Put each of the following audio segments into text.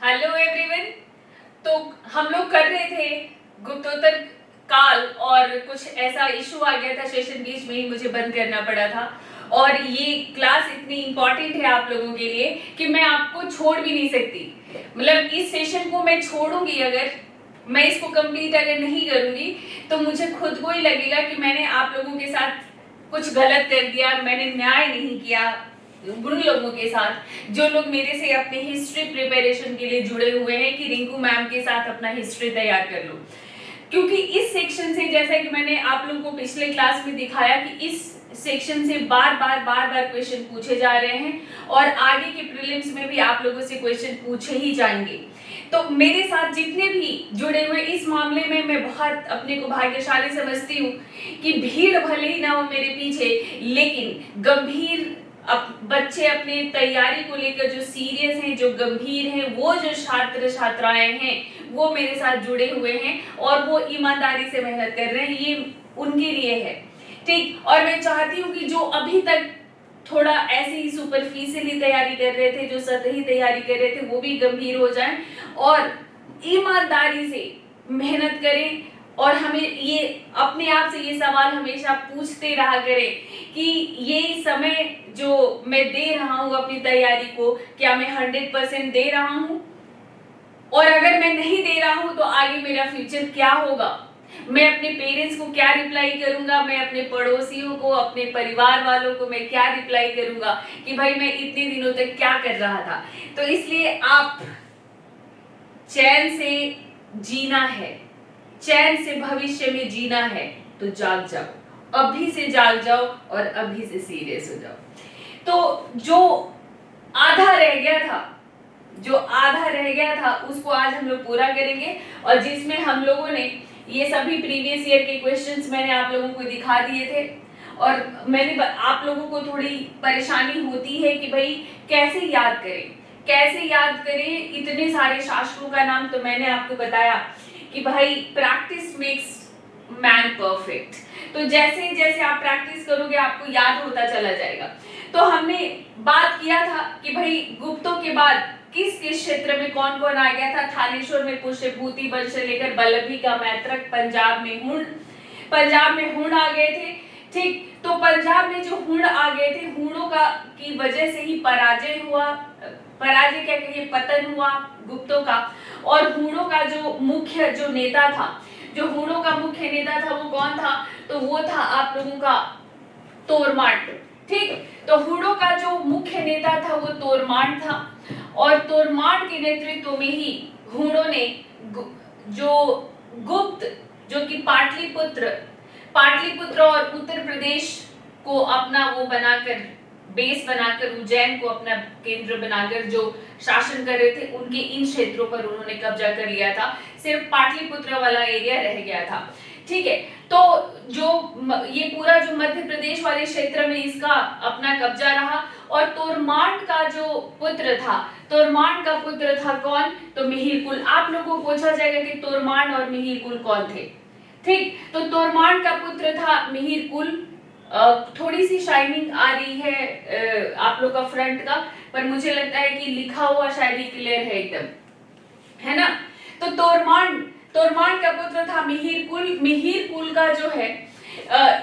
Hello everyone. तो हम लोग कर रहे थे गुप्तोत्तर काल और कुछ ऐसा इशू आ गया था, सेशन बीच में ही मुझे बंद करना पड़ा था। और ये क्लास इतनी इंपॉर्टेंट है आप लोगों के लिए कि मैं आपको छोड़ भी नहीं सकती। मतलब इस सेशन को मैं छोड़ूंगी, अगर मैं इसको कंप्लीट अगर नहीं करूंगी तो मुझे खुद को ही लगेगा कि मैंने आप लोगों के साथ कुछ गलत कर दिया, मैंने न्याय नहीं किया उन लोगों के साथ जो लोग मेरे से अपने हिस्ट्री प्रिपरेशन के लिए जुड़े हुए हैं कि रिंकू मैम के साथ अपना हिस्ट्री तैयार कर लो। क्योंकि इस सेक्शन से, जैसा कि मैंने आप लोगों को पिछले क्लास में दिखाया, कि इस सेक्शन से बार बार क्वेश्चन पूछे जा रहे हैं और आगे के प्रीलिम्स में भी आप लोगों से क्वेश्चन पूछे ही जाएंगे। तो मेरे साथ जितने भी जुड़े हुए इस मामले में मैं बहुत अपने को भाग्यशाली समझती हूँ कि भीड़ भले ही ना हो मेरे पीछे, लेकिन गंभीर बच्चे अपने तैयारी को लेकर जो सीरियस हैं, जो गंभीर हैं, वो जो छात्र छात्राएं हैं वो मेरे साथ जुड़े हुए हैं और वो ईमानदारी से मेहनत कर रहे हैं, ये उनके लिए है। ठीक। और मैं चाहती हूँ कि जो अभी तक थोड़ा ऐसे ही सुपरफिशियली तैयारी कर रहे थे, जो सतही तैयारी कर रहे थे, वो भी गंभीर हो जाएं और ईमानदारी से मेहनत करें। और हमें ये अपने आप से ये सवाल हमेशा पूछते रहा करें कि ये समय जो मैं दे रहा हूँ अपनी तैयारी को, क्या मैं 100% दे रहा हूँ? और अगर मैं नहीं दे रहा हूँ तो आगे मेरा फ्यूचर क्या होगा? मैं अपने पेरेंट्स को क्या रिप्लाई करूंगा? मैं अपने पड़ोसियों को, अपने परिवार वालों को मैं क्या रिप्लाई करूंगा कि भाई मैं इतने दिनों तक क्या कर रहा था? तो इसलिए आप चैन से जीना है, चैन से भविष्य में जीना है तो जाग जाओ, अभी से जाग जाओ और अभी से सीरियस हो जाओ। तो जो आधा रह गया था उसको आज हम लोग पूरा करेंगे, और जिसमें हम लोगों ने ये सभी प्रीवियस ईयर के क्वेश्चंस मैंने आप लोगों को दिखा दिए थे। और मैंने आप लोगों को थोड़ी परेशानी होती है कि भाई कैसे याद करें इतने सारे शास्त्रों का नाम। तो मैंने आपको बताया कि भाई प्रैक्टिस मेक्स मैन परफेक्ट। तो जैसे जैसे आप प्रैक्टिस करोगे आपको याद होता चला जाएगा। तो हमने बात किया था कि भाई गुप्तों के बाद किस किस क्षेत्र में कौन कौन आ गया था। थानेश्वर में पुष्यभूति वंश से लेकर बल्लभी का मैत्रक, पंजाब में हुण आ गए थे। ठीक। तो पंजाब में जो हुण आ गए थे, हुणों का की वजह से ही पराजय क्या कहिए, पतन हुआ गुप्तों का। और हुणों का जो मुख्य जो नेता था, वो कौन था? तो वो था आप लोगों का तोरमाट। ठीक। तो हुणों का जो मुख्य नेता था वो तोरमाट था, और तोरमाट के नेतृत्व में ही हुणों ने जो गुप्त, जो कि पाटलिपुत्र और उत्तर प्रदेश को अपना वो बनाकर, बेस बनाकर, उज्जैन को अपना केंद्र बनाकर जो शासन कर रहे थे, उनके इन क्षेत्रों पर उन्होंने कब्जा कर लिया था। सिर्फ पाटलिपुत्र वाला एरिया रह गया था। ठीक है। तो जो ये पूरा जो मध्य प्रदेश वाले क्षेत्र में इसका अपना कब्जा रहा। और तोरमाट का जो पुत्र था कौन? तो मिहिरकुल। आप लोगों को पूछा जाएगा कि तोरमाट और मिहिरकुल कौन थे? ठीक। तो तोरमाट का पुत्र था मिहिरकुल। थोड़ी सी शाइनिंग आ रही है आप लोग का फ्रंट का, पर मुझे लगता है कि लिखा हुआ शायद ही क्लियर है एकदम, है ना? तो तोरमाट का पुत्र था मिहिरकुल का जो है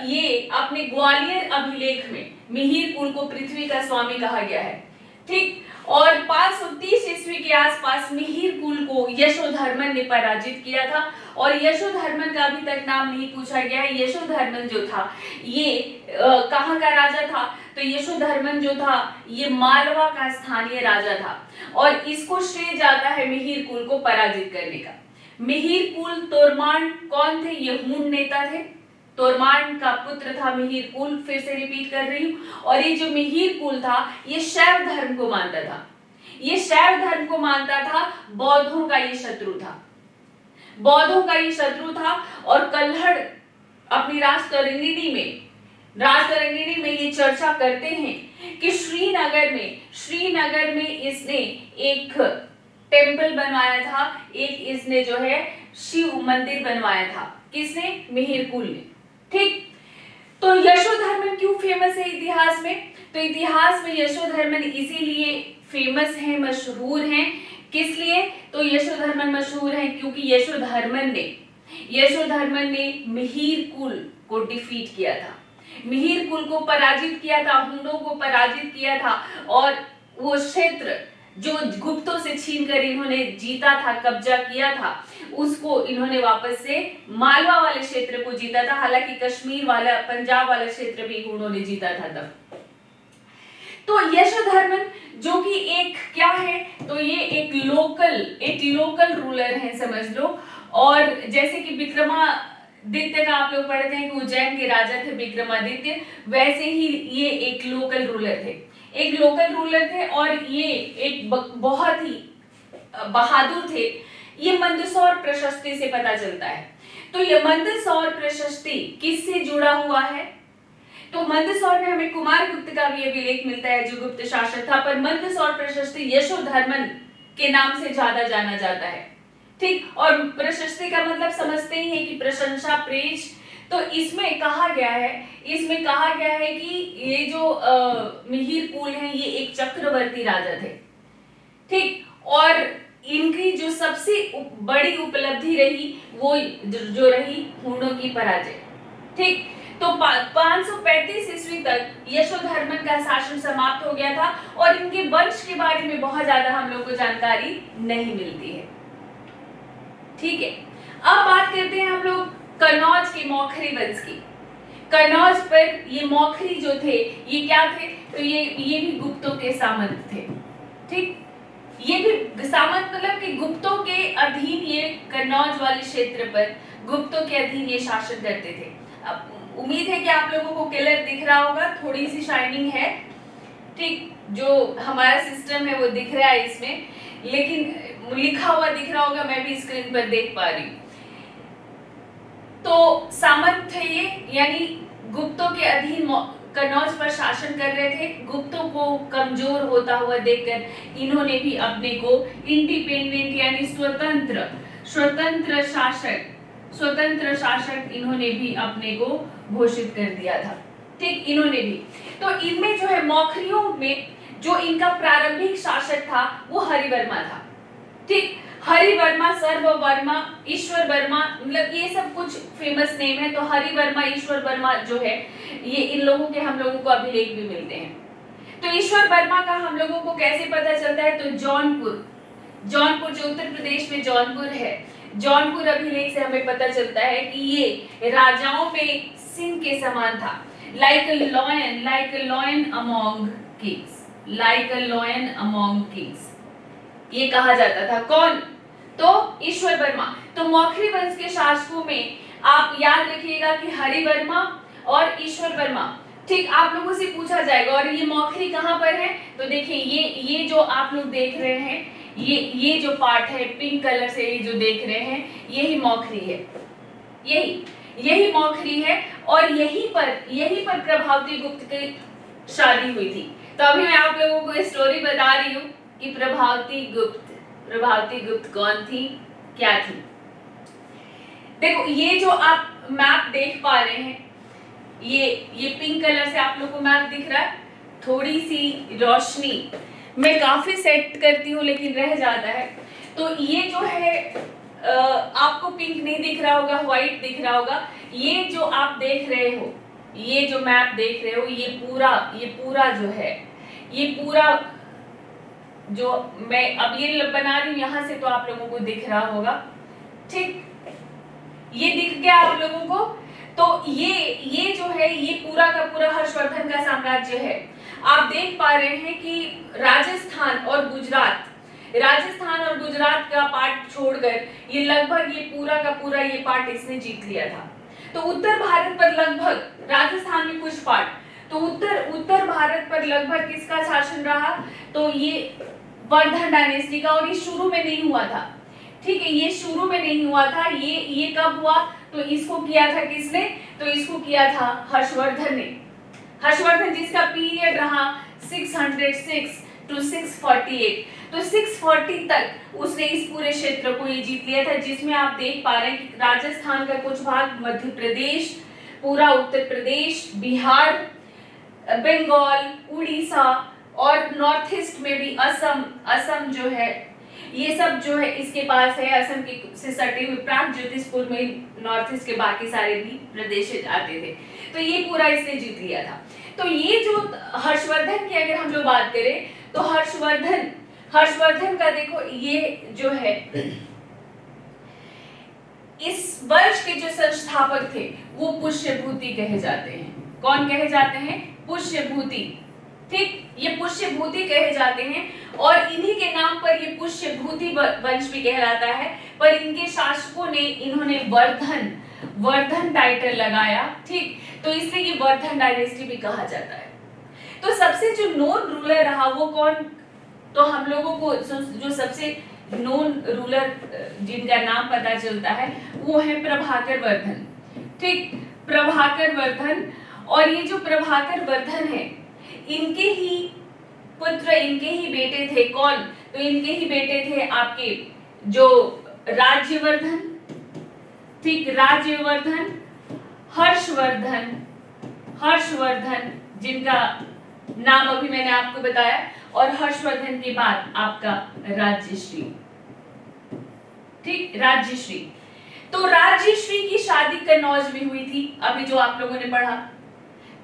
ये अपने ग्वालियर अभिलेख में मिहिरकुल को पृथ्वी का स्वामी कहा गया है। ठीक। और 530 ईस्वी के आसपास मिहिरकुल को यशोधर्मन ने पराजित किया था। और यशोधर्मन का अभी तक नाम नहीं पूछा गया है। यशोधर्मन जो था ये कहाँ का राजा था? तो यशोधर्मन जो था ये मालवा का स्थानीय राजा था, और इसको श्रेय जाता है मिहिरकुल को पराजित करने का। मिहिरकुल, तोरमाट कौन थे? ये हुण नेता थे। तोरमाट का पुत्र था मिहिरकुल, फिर से रिपीट कर रही हूं। और ये जो मिहिरकुल था ये शैव धर्म को मानता था। बौद्धों का ये शत्रु था। और कल्हड़ अपनी राजतरंगिणी में ये चर्चा करते हैं कि श्रीनगर में इसने एक टेंपल बनवाया था, एक इसने जो है शिव मंदिर बनवाया था। किसने? मिहिरकुल ने। ठीक। तो यशोधर्मन क्यों फेमस है इतिहास में? तो इतिहास में यशोधर्मन इसीलिए फेमस है, मशहूर हैं किस लिए? तो यशोधर्मन मशहूर है क्योंकि यशोधर्मन ने मिहिर कुल को डिफीट किया था, मिहिर कुल को पराजित किया था, हुनों को पराजित किया था, और वो क्षेत्र जो गुप्तों से छीन कर इन्होंने जीता था, कब्जा किया था, उसको इन्होंने वापस से मालवा वाले क्षेत्र को जीता था। हालांकि कश्मीर वाला, पंजाब वाला क्षेत्र भी हुनों ने जीता था तब। तो यशोधर्मन जो कि एक क्या है, तो ये एक लोकल रूलर है समझ लो। और जैसे कि विक्रमादित्य का आप लोग पढ़ते हैं कि उज्जैन के राजा थे विक्रमादित्य, वैसे ही ये एक लोकल रूलर थे, और ये एक बहुत ही बहादुर थे। ये मंदसौर प्रशस्ति से पता चलता है। तो ये मंदसौर प्रशस्ति किससे जुड़ा हुआ है? तो मंदसौर में हमें कुमारगुप्त का भी अभिलेख मिलता है जो गुप्त शासक था, पर मंदसौर प्रशस्ति यशोधर्मन के नाम से ज्यादा जाना जाता है। ठीक, और प्रशस्ति का मतलब समझते ही है कि प्रशंसा, प्रेज। तो इसमें कहा गया है कि ये जो मिहिर कुल है ये एक चक्रवर्ती राजा थे। ठीक, और इनकी जो सबसे बड़ी उपलब्धि रही वो जो रही हुनों की पराजय। ठीक, तो 535 ईस्वी तक यशोधर्मन का शासन समाप्त हो गया था, और इनके वंश के बारे में बहुत ज्यादा हम लोग को जानकारी नहीं मिलती है। ठीक है, अब बात करते हैं हम लोग कन्नौज के मौखरी वंश की। कन्नौज पर ये मौखरी जो थे ये क्या थे? तो ये भी गुप्तों के सामंत थे। ठीक, ये भी सामंत मतलब कि गुप्तों के अधीन, ये कन्नौज वाले क्षेत्र पर गुप्तों के अधीन ये शासन करते थे। अब उम्मीद है कि आप लोगों को क्लियर दिख रहा होगा, थोड़ी सी शाइनिंग है। ठीक, जो हमारा सिस्टम है वो दिख रहा है इसमें, लेकिन लिखा हुआ दिख रहा होगा, मैं भी स्क्रीन पर देख पा रही हूँ। तो सामंत थे ये, यानी गुप्तों के अधीन कन्नौज पर शासन कर रहे थे। गुप्तों को कमजोर होता हुआ देखकर इन्होंने भी अपने को इंडिपेंडेंट यानी स्वतंत्र शासक इन्होंने भी अपने को घोषित कर दिया था। ठीक, इन्होंने भी। तो इनमें जो है मौखरियों में जो इनका प्रारंभिक शासक था वो हरिवर्मा था। ठीक, हरिवर्मा, सर्ववर्मा, ईश्वर वर्मा, मतलब ये सब कुछ फेमस नेम है। तो हरिवर्मा, ईश्वर वर्मा जो है ये इन लोगों के हम लोगों को अभिलेख भी मिलते हैं। तो ईश्वर वर्मा का हम लोगों को कैसे पता चलता है? तो जौनपुर जो उत्तर प्रदेश में जौनपुर है, जौनपुर अभिलेख से हमें पता चलता है कि ये राजाओं में सिंह के समान था। like a lion among kings, ये कहा जाता था। कौन? तो ईश्वर वर्मा। तो मौखरी वंश के शासकों में आप याद रखिएगा कि हरिवर्मा और ईश्वर वर्मा। ठीक, आप लोगों से पूछा जाएगा और ये मौखरी कहाँ पर है? तो देखिए ये जो आप लोग देख रहे हैं, ये जो पार्ट है पिंक कलर से ये जो देख रहे हैं, यही मौखरी है, यही मौखरी है। और यहीं पर प्रभावती गुप्त की शादी हुई थी। तो अभी मैं आप लोगों को स्टोरी बता रही हूँ कि प्रभावती गुप्त कौन थी, क्या थी। देखो ये जो आप मैप देख पा रहे हैं, ये पिंक कलर से आप लोगों को मैप दिख रहा है। थोड़ी सी रोशनी मैं काफी सेट करती हूँ लेकिन रह जाता है। तो ये जो है आपको पिंक नहीं दिख रहा होगा, व्हाइट दिख रहा होगा। ये जो आप देख रहे हो, ये जो मैप देख रहे हो, ये पूरा जो है, ये पूरा जो मैं अब ये बना रही हूँ यहाँ से, तो आप लोगों को दिख रहा होगा। ठीक, ये दिख गया आप लोगों को। तो ये जो है ये पूरा का पूरा हर्षवर्धन का साम्राज्य है। आप देख पा रहे हैं कि राजस्थान और गुजरात का पार्ट छोड़कर ये लगभग ये पूरा का पूरा ये पार्ट इसने जीत लिया था। तो उत्तर भारत पर लगभग, राजस्थान में कुछ पार्ट, तो उत्तर भारत पर लगभग किसका शासन रहा? तो ये वर्धन डायनेस्टी का। और ये शुरू में नहीं हुआ था। ठीक है, ये शुरू में नहीं हुआ था। ये कब हुआ? तो इसको किया था किसने? तो इसको किया था हर्षवर्धन ने। हर्षवर्धन जिसका पीरियड रहा 606 to 648। तो 640 तक उसने इस पूरे क्षेत्र को ये जीत लिया था, जिसमें आप देख पा रहे हैं कि राजस्थान का कुछ भाग, मध्य प्रदेश, पूरा उत्तर प्रदेश, बिहार, बंगाल, उड़ीसा और नॉर्थ ईस्ट में भी असम जो है ये सब जो है इसके पास है, असम के से सटे हुए प्राग ज्योतिषपुर में नॉर्थ ईस्ट के बाकी सारे भी प्रदेश आते थे। तो ये पूरा इसने जीत लिया था। तो ये जो हर्षवर्धन की अगर हम लोग बात करें तो हर्षवर्धन का देखो ये जो है इस वंश के जो संस्थापक थे वो पुष्यभूति कहे जाते हैं। कौन कहे जाते हैं? पुष्यभूति। ठीक, ये पुष्यभूति कहे जाते हैं और इन्हीं के नाम पर ये पुष्यभूति वंश भी कहलाता है। पर इनके शासकों ने इन्होंने वर्धन टाइटल लगाया। ठीक, तो इसलिए ये वर्धन डायनेस्टी भी कहा जाता है। तो सबसे जो नोन रूलर रहा वो कौन? तो हम लोगों को जो सबसे नोन रूलर जिनका नाम पता चलता है वो है प्रभाकर वर्धन। ठीक, प्रभाकर वर्धन। और ये जो प्रभाकर वर्धन है इनके ही पुत्र, इनके ही बेटे थे। कौन? तो इनके ही बेटे थे आपके जो राज्यवर्धन। ठीक, राज्यवर्धन, हर्षवर्धन जिनका नाम अभी मैंने आपको बताया, और हर्षवर्धन के बाद आपका राज्यश्री। ठीक, राज्यश्री। तो राज्यश्री की शादी कन्नौज में हुई थी, अभी जो आप लोगों ने पढ़ा।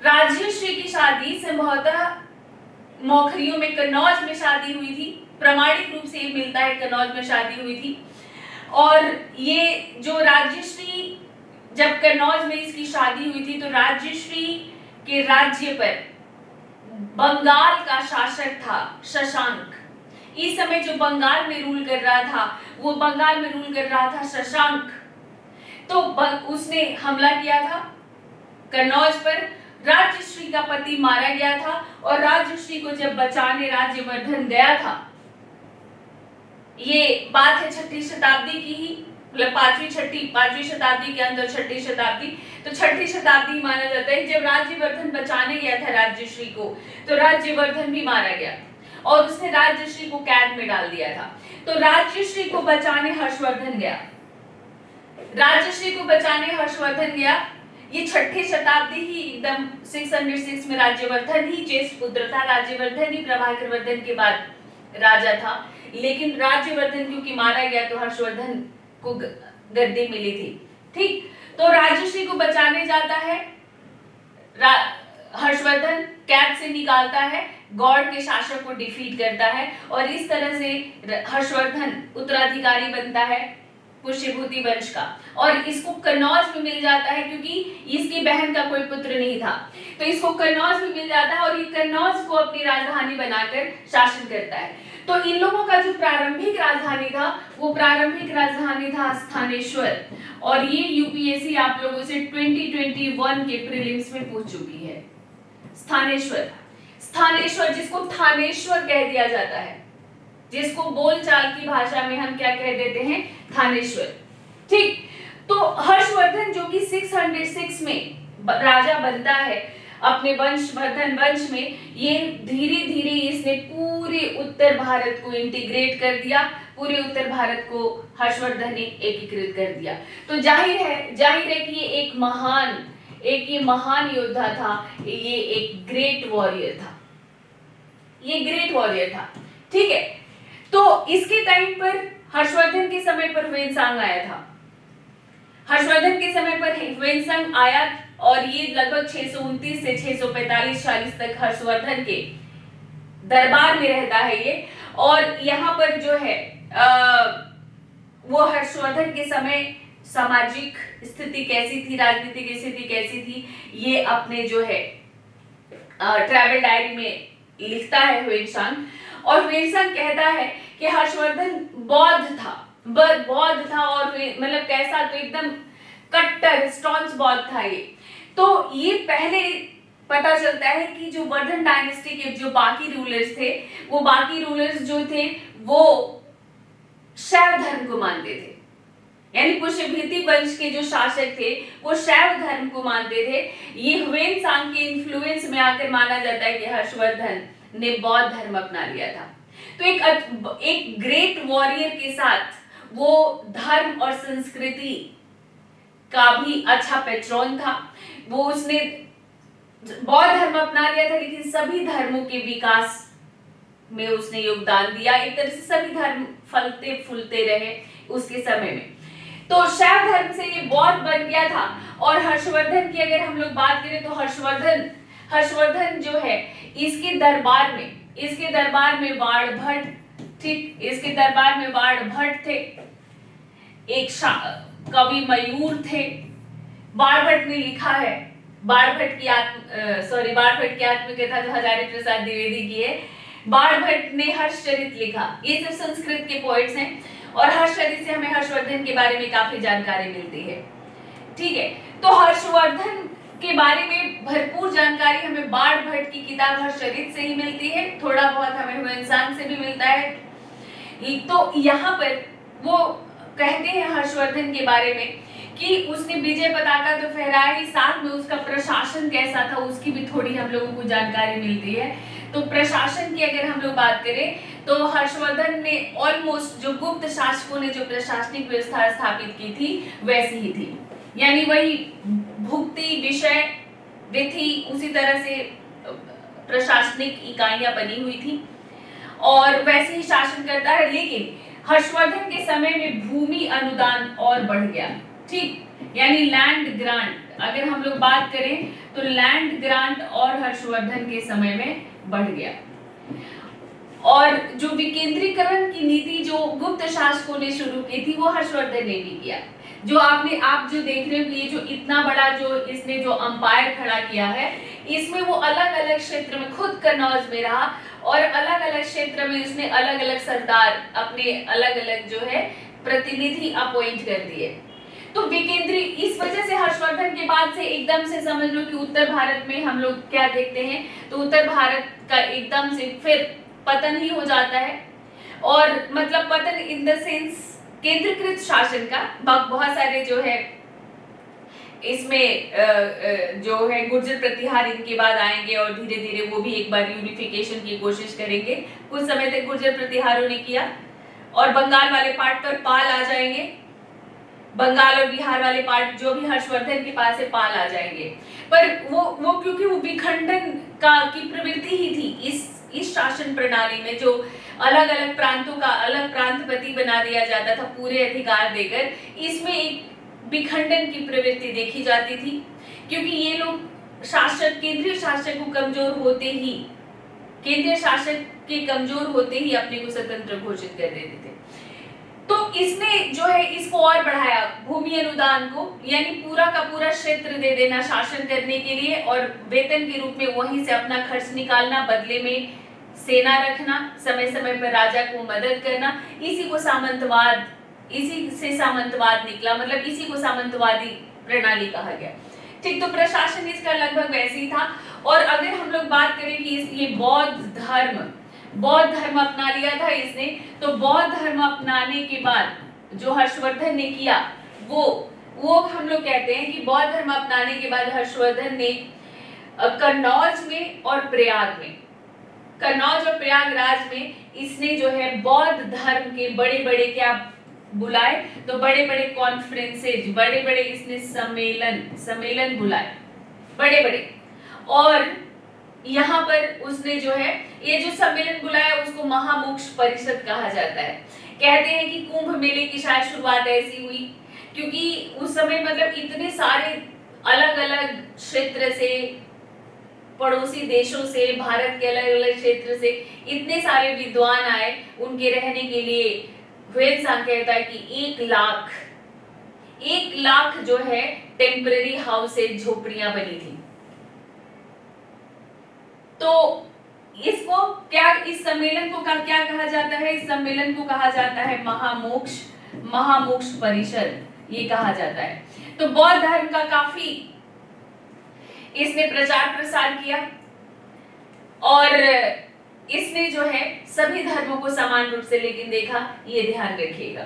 राज्यश्री की शादी संभवतः मौखरियों में कन्नौज में शादी हुई थी। प्रामाणिक रूप से ये मिलता है कन्नौज में शादी हुई थी। और ये जो राज्यश्री जब कन्नौज में इसकी शादी हुई थी तो राज्यश्री के राज्य पर बंगाल का शासक था शशांक। इस समय जो बंगाल में रूल कर रहा था वो बंगाल में रूल कर रहा था शशांक। तो उसने हमला किया था कन्नौज पर। राज्यश्री का पति मारा गया था और राज्यश्री को जब बचाने राज्यवर्धन गया था, ये बात है 6ठी शताब्दी की ही, मतलब 5वीं शताब्दी के अंदर 6ठी शताब्दी। तो 6ठी शताब्दी माना जाता है जब राज्यवर्धन बचाने गया था राज्यश्री को, तो राज्यवर्धन भी मारा गया और उसने राज्यश्री को कैद में डाल दिया था। तो राज्यश्री को बचाने हर्षवर्धन गया, राज्यश्री को बचाने हर्षवर्धन गया। ये 6ठी शताब्दी ही एकदम 606 में राज्यवर्धन ही ज्येष्ठ पुत्र था। राज्यवर्धन ही प्रभाकर वर्धन के बाद राजा था, लेकिन राज्यवर्धन क्योंकि मारा गया तो हर्षवर्धन को गद्दी मिली थी। ठीक, तो राज्यश्री को बचाने जाता है हर्षवर्धन, कैद से निकालता है, गौड़ के शासक को डिफीट करता है और इस तरह से हर्षवर्धन उत्तराधिकारी बनता है पुष्यभूति वंश का। और इसको कन्नौज भी मिल जाता है क्योंकि इसकी बहन का कोई पुत्र नहीं था, तो इसको कन्नौज भी मिल जाता है और ये कन्नौज को अपनी राजधानी बनाकर शासन करता है। तो इन लोगों का जो प्रारंभिक राजधानी था वो प्रारंभिक राजधानी था स्थानेश्वर। और ये यूपीएससी आप लोगों से 2021 के प्रीलिम्स में पूछ चुकी है। स्थानेश्वर जिसको थानेश्वर कह दिया जाता है, जिसको बोलचाल की भाषा में हम क्या कह देते हैं? थानेश्वर। ठीक, तो हर्षवर्धन जो कि 606 में राजा बनता है अपने वर्धन वंश में, ये धीरे धीरे इसने पूरे उत्तर भारत को इंटीग्रेट कर दिया, पूरे उत्तर भारत को हर्षवर्धन ने एकीकृत कर दिया। तो जाहिर है कि ये महान योद्धा था, ये एक ग्रेट वॉरियर था। ठीक है, तो इसके टाइम पर हर्षवर्धन के समय पर ह्वेनसांग आया था। हर्षवर्धन के समय पर ह्वेनसांग आया और ये लगभग 629 से 645-46 तक हर्षवर्धन के दरबार में रहता है ये। और यहाँ पर जो है वो हर्षवर्धन के समय सामाजिक स्थिति कैसी थी, राजनीतिक स्थिति कैसी थी, ये अपने जो है ट्रैवल डायरी में लिखता है ह्वेनसांग। और ह्वेनसांग कहता है कि हर्षवर्धन बौद्ध था और मतलब कैसा, तो एकदम कट्टर स्टॉन्च बौद्ध था ये। तो ये पहले पता चलता है कि जो वर्धन डायनेस्टी के जो बाकी रूलर्स थे, वो बाकी रूलर्स जो थे वो शैव धर्म को मानते थे, यानी पुष्यभूति वंश के जो शासक थे वो शैव धर्म को मानते थे। ये ह्वेनसांग के इन्फ्लुएंस में आकर माना जाता है कि हर्षवर्धन ने बौद्ध धर्म अपना लिया था। तो एक ग्रेट वॉरियर के साथ वो धर्म और संस्कृति का भी अच्छा पेट्रॉन था। वो उसने बौद्ध धर्म अपना लिया था, लेकिन सभी धर्मों के विकास में उसने योगदान दिया। एक तरह से सभी धर्म फलते फूलते रहे उसके समय में। तो शैव धर्म से ये बौद्ध बन गया था। और हर्षवर्धन की अगर हम लोग बात करें तो हर्षवर्धन जो है इसके दरबार में वाण भट्ट, ठीक, इसके दरबार में वाण भट्ट थे, एक कवि मयूर थे। वाण भट्ट ने लिखा है, वाण भट्ट की आत्मकथा जो हजारी प्रसाद द्विवेदी की है। वाण भट्ट ने हर्षचरित लिखा। ये सब संस्कृत के पोएट्स हैं और हर्षचरित से हमें हर्षवर्धन के बारे में काफी जानकारी मिलती है, ठीक है। तो हर्षवर्धन के बारे में भरपूर जानकारी हमें वाण भट्ट की किताब हर्षचरित से ही मिलती है, थोड़ा बहुत हमें हुमायूं से भी मिलता है। तो यहाँ पर वो कहते हैं हर्षवर्धन के बारे में कि उसने विजय पताका तो फहराई, साथ में उसका प्रशासन कैसा था उसकी भी थोड़ी हम लोगों को जानकारी मिलती है। तो प्रशासन की अगर हम लोग बात करें तो हर्षवर्धन ने ऑलमोस्ट जो गुप्त शासकों ने जो प्रशासनिक व्यवस्था स्थापित की थी वैसी ही थी, यानी वही भुक्ति, विषय, विधि, उसी तरह से प्रशासनिक इकाइयां बनी हुई थी और वैसे ही शासन करता है। लेकिन हर्षवर्धन के समय में भूमि अनुदान और बढ़ गया, ठीक, यानी लैंड ग्रांट अगर हम लोग बात करें तो लैंड ग्रांट और हर्षवर्धन के समय में बढ़ गया। और जो विकेंद्रीकरण की नीति जो गुप्त शासकों ने शुरू की थी वो हर्षवर्धन ने भी किया। जो आप जो देख रहे हो ये जो इतना बड़ा जो इसने जो अंपायर खड़ा किया है, इसमें वो अलग अलग क्षेत्र में खुद कन्नौज में रहा और अलग अलग क्षेत्र में उसने अलग अलग सरदार अपने अलग अलग जो है प्रतिनिधि अपॉइंट कर दिए। तो विकेंद्री इस वजह से हर्षवर्धन के बाद से एकदम से समझ लो कि उत्तर भारत में हम लोग क्या देखते हैं, तो उत्तर भारत का एकदम से फिर पतन ही हो जाता है। और मतलब पतन इन द सेंस केंद्रीकृत शासन का, बहुत सारे जो है इसमें जो है गुर्जर प्रतिहार इनके बाद आएंगे और धीरे धीरे वो भी एक बार यूनिफिकेशन की कोशिश करेंगे। कुछ समय तक गुर्जर प्रतिहारों ने किया और बंगाल वाले पार्ट पर पाल आ जाएंगे, बंगाल और बिहार वाले पार्ट जो भी हर्षवर्धन के पास है पाल आ जाएंगे। पर वो क्योंकि वो विखंडन की प्रवृत्ति ही थी इस शासन प्रणाली में, जो अलग अलग प्रांतों का अलग प्रांतपति बना दिया जाता था पूरे अधिकार देकर, इसमें एक विखंडन की प्रवृत्ति देखी जाती थी क्योंकि ये लोग केंद्रीय शासक को कमजोर होते ही अपने को स्वतंत्र घोषित कर देते थे। तो इसने जो है इसको और बढ़ाया, भूमि अनुदान को, यानी पूरा का पूरा क्षेत्र दे देना शासन करने के लिए और वेतन के रूप में वहीं से अपना खर्च निकालना, बदले में सेना रखना, समय समय पर राजा को मदद करना। इसी से सामंतवाद निकला, मतलब इसी को सामंतवादी प्रणाली कहा गया, ठीक। तो प्रशासन इसका लगभग वैसे ही था। और अगर हम लोग बात करें कि ये बौद्ध धर्म अपना लिया था इसने, तो बौद्ध धर्म अपनाने के बाद जो हर्षवर्धन ने किया वो हम लोग कहते हैं कि बौद्ध धर्म अपनाने के बाद हर्षवर्धन ने कन्नौज में और प्रयागराज में इसने जो है बौद्ध धर्म के बड़े बड़े क्या बुलाए, तो बड़े बड़े कॉन्फ्रेंसेज, बड़े बड़े इसने सम्मेलन बुलाए बड़े बड़े। और यहाँ पर उसने जो है ये जो सम्मेलन बुलाया उसको महामोक्ष परिषद कहा जाता है। कहते हैं कि कुंभ मेले की शायद शुरुआत ऐसी हुई क्योंकि उस समय मतलब इतने सारे अलग अलग क्षेत्र से, पड़ोसी देशों से, भारत के अलग अलग क्षेत्र से इतने सारे विद्वान आए, उनके रहने के लिए वेदसांग कहता है कि 1 लाख जो है टेम्पररी हाउसेज, झोपड़ियां बनी थी। तो इसको क्या, इस सम्मेलन को क्या कहा जाता है? इस सम्मेलन को कहा जाता है महामोक्ष परिषद, ये कहा जाता है। तो बौद्ध धर्म का काफी इसने प्रचार प्रसार किया और इसने जो है सभी धर्मों को समान रूप से लेकिन देखा, ये ध्यान रखिएगा।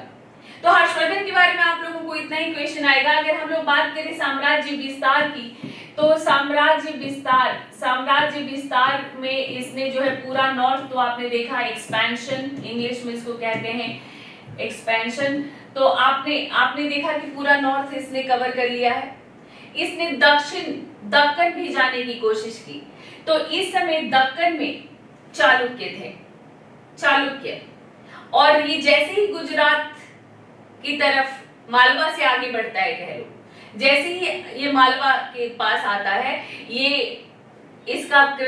तो हर्षवर्धन के बारे में आप लोगों को इतना ही क्वेश्चन आएगा। अगर हम लोग बात करें साम्राज्य विस्तार की, तो साम्राज्य विस्तार में इसने जो है पूरा नॉर्थ, तो आपने देखा एक्सपेंशन, इंग्लिश में इसको कहते हैं एक्सपेंशन। तो आपने देखा कि पूरा नॉर्थ इसने कवर कर लिया है। इसने दक्कन भी जाने की कोशिश की। तो इस समय दक्कन में चालुक्य थे, चालुक्य। और ये जैसे ही गुजरात की तरफ मालवा से आगे बढ़ता है, कह लो, जैसे ही ये मालवा के पास आता है, ये इसका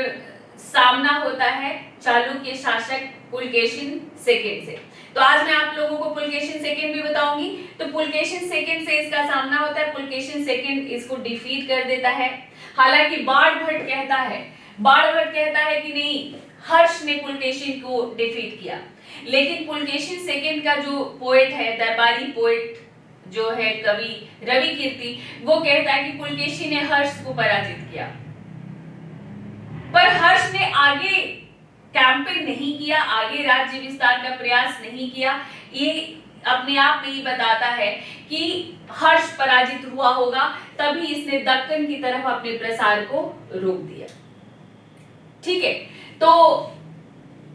सामना होता है चालुक्य शासक पुलकेशिन सेकंड से। तो आज मैं आप लोगों को पुलकेशिन सेकंड भी बताऊंगी। तो पुलकेशिन सेकंड से इसका सामना होता है, पुलकेशिन सेकंड इसको डिफीट कर देता है। हालांकि बाणभट्ट कहता है कि नहीं, हर्ष ने पुलकेशिन को डिफीट किया, लेकिन पुलकेशिन सेकंड का जो पोएट है, दरबारी पोएट जो है कवि रवि कीर्ति, वो कहता है कि पुलकेशिन ने हर्ष को पराजित किया। पर हर्ष ने आगे कैंपेन नहीं किया, आगे राज्य विस्तार का प्रयास नहीं किया। ये अपने आप में ही बताता है कि हर्ष पराजित हुआ होगा, तभी इसने दक्कन की तरफ अपने प्रसार को रोक दिया। ठीक है, तो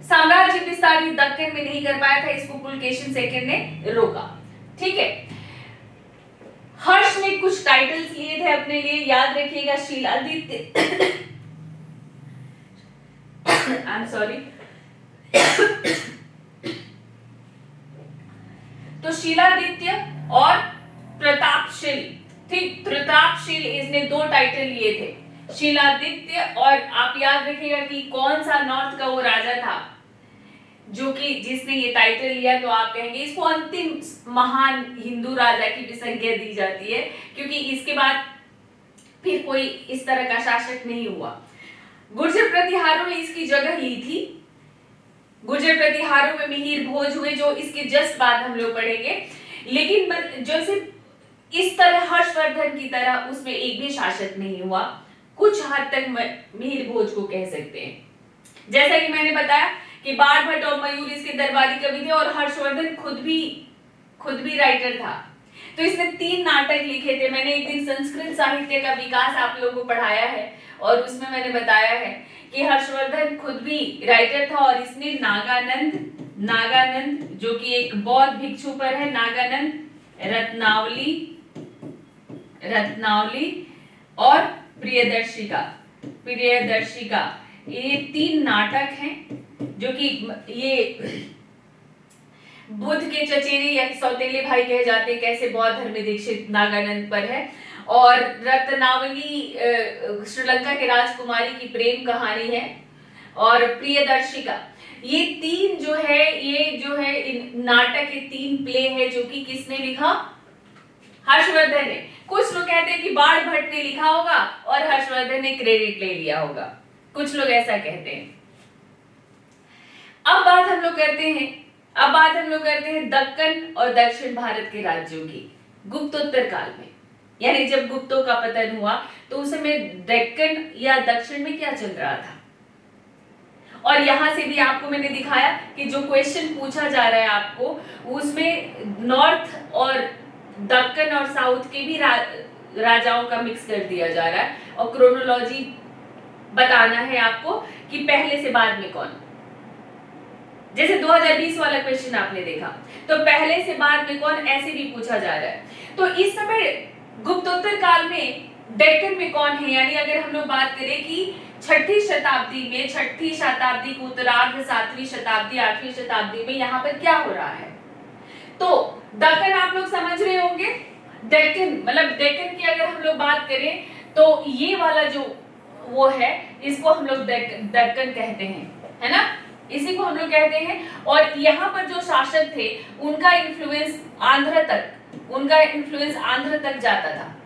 साम्राज्य विस्तार दक्कन में नहीं कर पाया था, इसको पुलकेशिन सेकंड ने रोका। ठीक है, हर्ष ने कुछ टाइटल्स लिए थे अपने लिए, याद रखिएगा, शीलादित्य आई एम सॉरी तो शीलादित्य और प्रतापशील। ठीक, प्रतापशील इसने दो टाइटल लिए थे, शीलादित्य, और आप याद रखिएगा कि कौन सा नॉर्थ का वो राजा था जो कि जिसने ये टाइटल लिया, तो आप कहेंगे इसको अंतिम महान हिंदू राजा की भी संज्ञा दी जाती है, क्योंकि इसके बाद फिर कोई इस तरह का शासक नहीं हुआ। गुर्जर प्रतिहारों ने इसकी जगह ली थी। गुर्जर प्रतिहारों में मिहिर भोज हुए, जो इसके जस्ट बाद हम लोग पढ़ेंगे। लेकिन जैसे इस तरह हर्षवर्धन की तरह उसमें एक भी शासक नहीं हुआ, कुछ हद तक मिहिर भोज को कह सकते हैं। जैसा कि मैंने बताया कि बाणभट्ट और मयूर इसके दरबारी कवि थे, और हर्षवर्धन खुद भी राइटर था। तो इसने 3 नाटक लिखे थे। मैंने एक दिन संस्कृत साहित्य का विकास आप लोगों को पढ़ाया है, और उसमें मैंने बताया है कि हर्षवर्धन खुद भी राइटर था, और इसने नागानंद जो कि एक बौद्ध भिक्षु पर है, नागानंद, रत्नावली और प्रियदर्शिका, ये 3 नाटक हैं जो कि ये बुद्ध के चचेरे या सौतेले भाई कहे जाते हैं, कैसे बौद्ध धर्म दीक्षित नागानंद पर है। और रत्नावली श्रीलंका के राजकुमारी की प्रेम कहानी है, और प्रियदर्शिका, ये 3 जो है नाटक के 3 प्ले है जो कि किसने लिखा, हर्षवर्धन ने। कुछ लोग कहते हैं कि बाणभट्ट ने लिखा होगा और हर्षवर्धन ने क्रेडिट ले लिया होगा, कुछ लोग ऐसा कहते हैं। अब बात हम लोग करते हैं दक्कन और दक्षिण भारत के राज्यों की गुप्तोत्तर काल में। यानी जब गुप्तों का पतन हुआ तो उस समय दक्कन या दक्षिण में क्या चल रहा था। और यहां से भी आपको मैंने दिखाया कि जो क्वेश्चन पूछा जा रहा है आपको, उसमें नॉर्थ और दक्कन और साउथ के भी राजाओं का मिक्स कर दिया जा रहा है, और क्रोनोलॉजी बताना है आपको कि पहले से बाद में कौन। जैसे 2020 वाला क्वेश्चन आपने देखा, तो पहले से बाद में कौन, ऐसे भी पूछा जा रहा है। तो इस समय गुप्तोत्तर काल में डेक्कन में कौन है, यानी अगर हम लोग बात करें कि 6ठी शताब्दी के उत्तरार्ध, 7वीं शताब्दी, 8वीं शताब्दी में यहाँ पर क्या हो रहा है, तो दक्कन आप लोग समझ रहे होंगे। डेक्कन की अगर हम लोग बात करें तो ये वाला जो वो है, इसको हम लोग दक्कन कहते हैं, है ना, इसी को हम लोग कहते हैं। और यहाँ पर जो शासक थे उनका इन्फ्लुएंस आंध्र तक जाता था।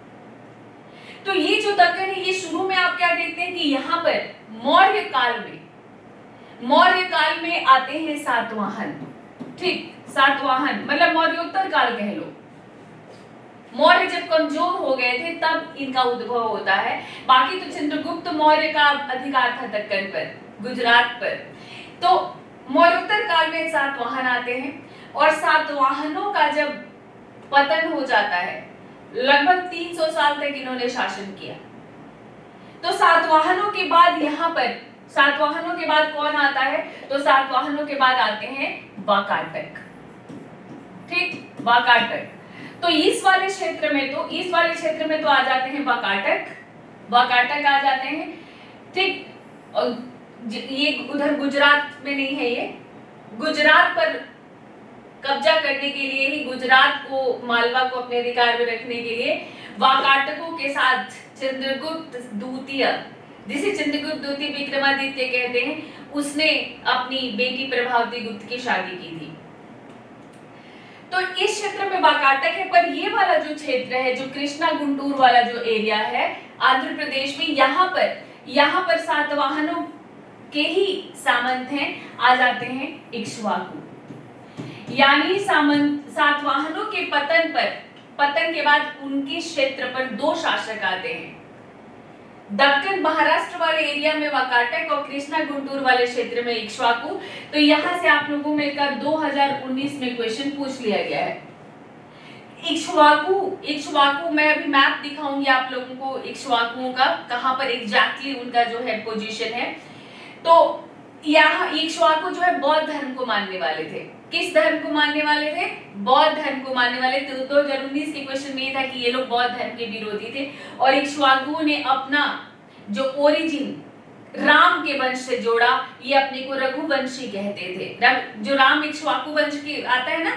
तो ये जो दक्कन है, ये शुरू में आप क्या देखते हैं कि यहाँ पर मौर्य काल में आते हैं सातवाहन। ठीक, सातवाहन मतलब मौर्योत्तर काल कह लो। मौर्य जब कमजोर हो गए थे तब इनका उद्भव होता है। बाकी तो चंद्रगुप्त मौर्य का अधिकार था दक्कन पर, गुजरात पर। तो मौर्योत्तर काल में सातवाहन आते हैं, और सातवाहनों का जब पतन हो जाता है, लगभग 300 साल तक इन्होंने शासन किया। तो सातवाहनों के बाद कौन आता है, तो सातवाहनों के बाद आते हैं वाकाटक। ठीक, वाकाटक। तो इस वाले क्षेत्र में तो आ जाते हैं वाकाटक आ जाते हैं। ठीक, ये उधर गुजरात में नहीं है, ये गुजरात पर कब्जा करने के लिए ही, गुजरात को, मालवा को अपने अधिकार में रखने के लिए वाकाटकों के साथ चंद्रगुप्त द्वितीय, जिसे चंद्रगुप्त द्वितीय विक्रमादित्य कहते हैं, उसने अपनी बेटी प्रभावती गुप्त की शादी की थी। तो इस क्षेत्र में वाकाटक है, पर ये वाला जो क्षेत्र है, जो कृष्णा गुंटूर वाला जो एरिया है आंध्र प्रदेश में, यहाँ पर सातवाहनों के ही सामंत हैं, आ जाते हैं इक्ष्वाकु। यानी सातवाहनों के पतन के बाद उनके क्षेत्र पर दो शासक आते हैं। दक्कन महाराष्ट्र वाले एरिया में वाकाटक और कृष्णा गुंटूर वाले क्षेत्र में इक्ष्वाकु। तो यहां से आप लोगों में का 2019 में क्वेश्चन पूछ लिया गया है। इक्ष्वाकु मैं अभी मैप दिखाऊंगी आप लोगों को इक्ष्वाकुओं का, कहां पर एग्जैक्टली उनका जो है पोजीशन है। तो यहाँ इक्ष्वाकु जो है बौद्ध धर्म को मानने वाले थे। किस धर्म को मानने वाले थे? बौद्ध धर्म को मानने वाले थे। 2019 के क्वेश्चन में ये था कि ये लोग बौद्ध धर्म के विरोधी थे और इक्ष्वाकुओं ने अपना जो ओरिजिन राम के वंश से जोड़ा। ये अपने को रघुवंशी कहते थे। जो राम इक्ष्वाकु वंश की आता है ना,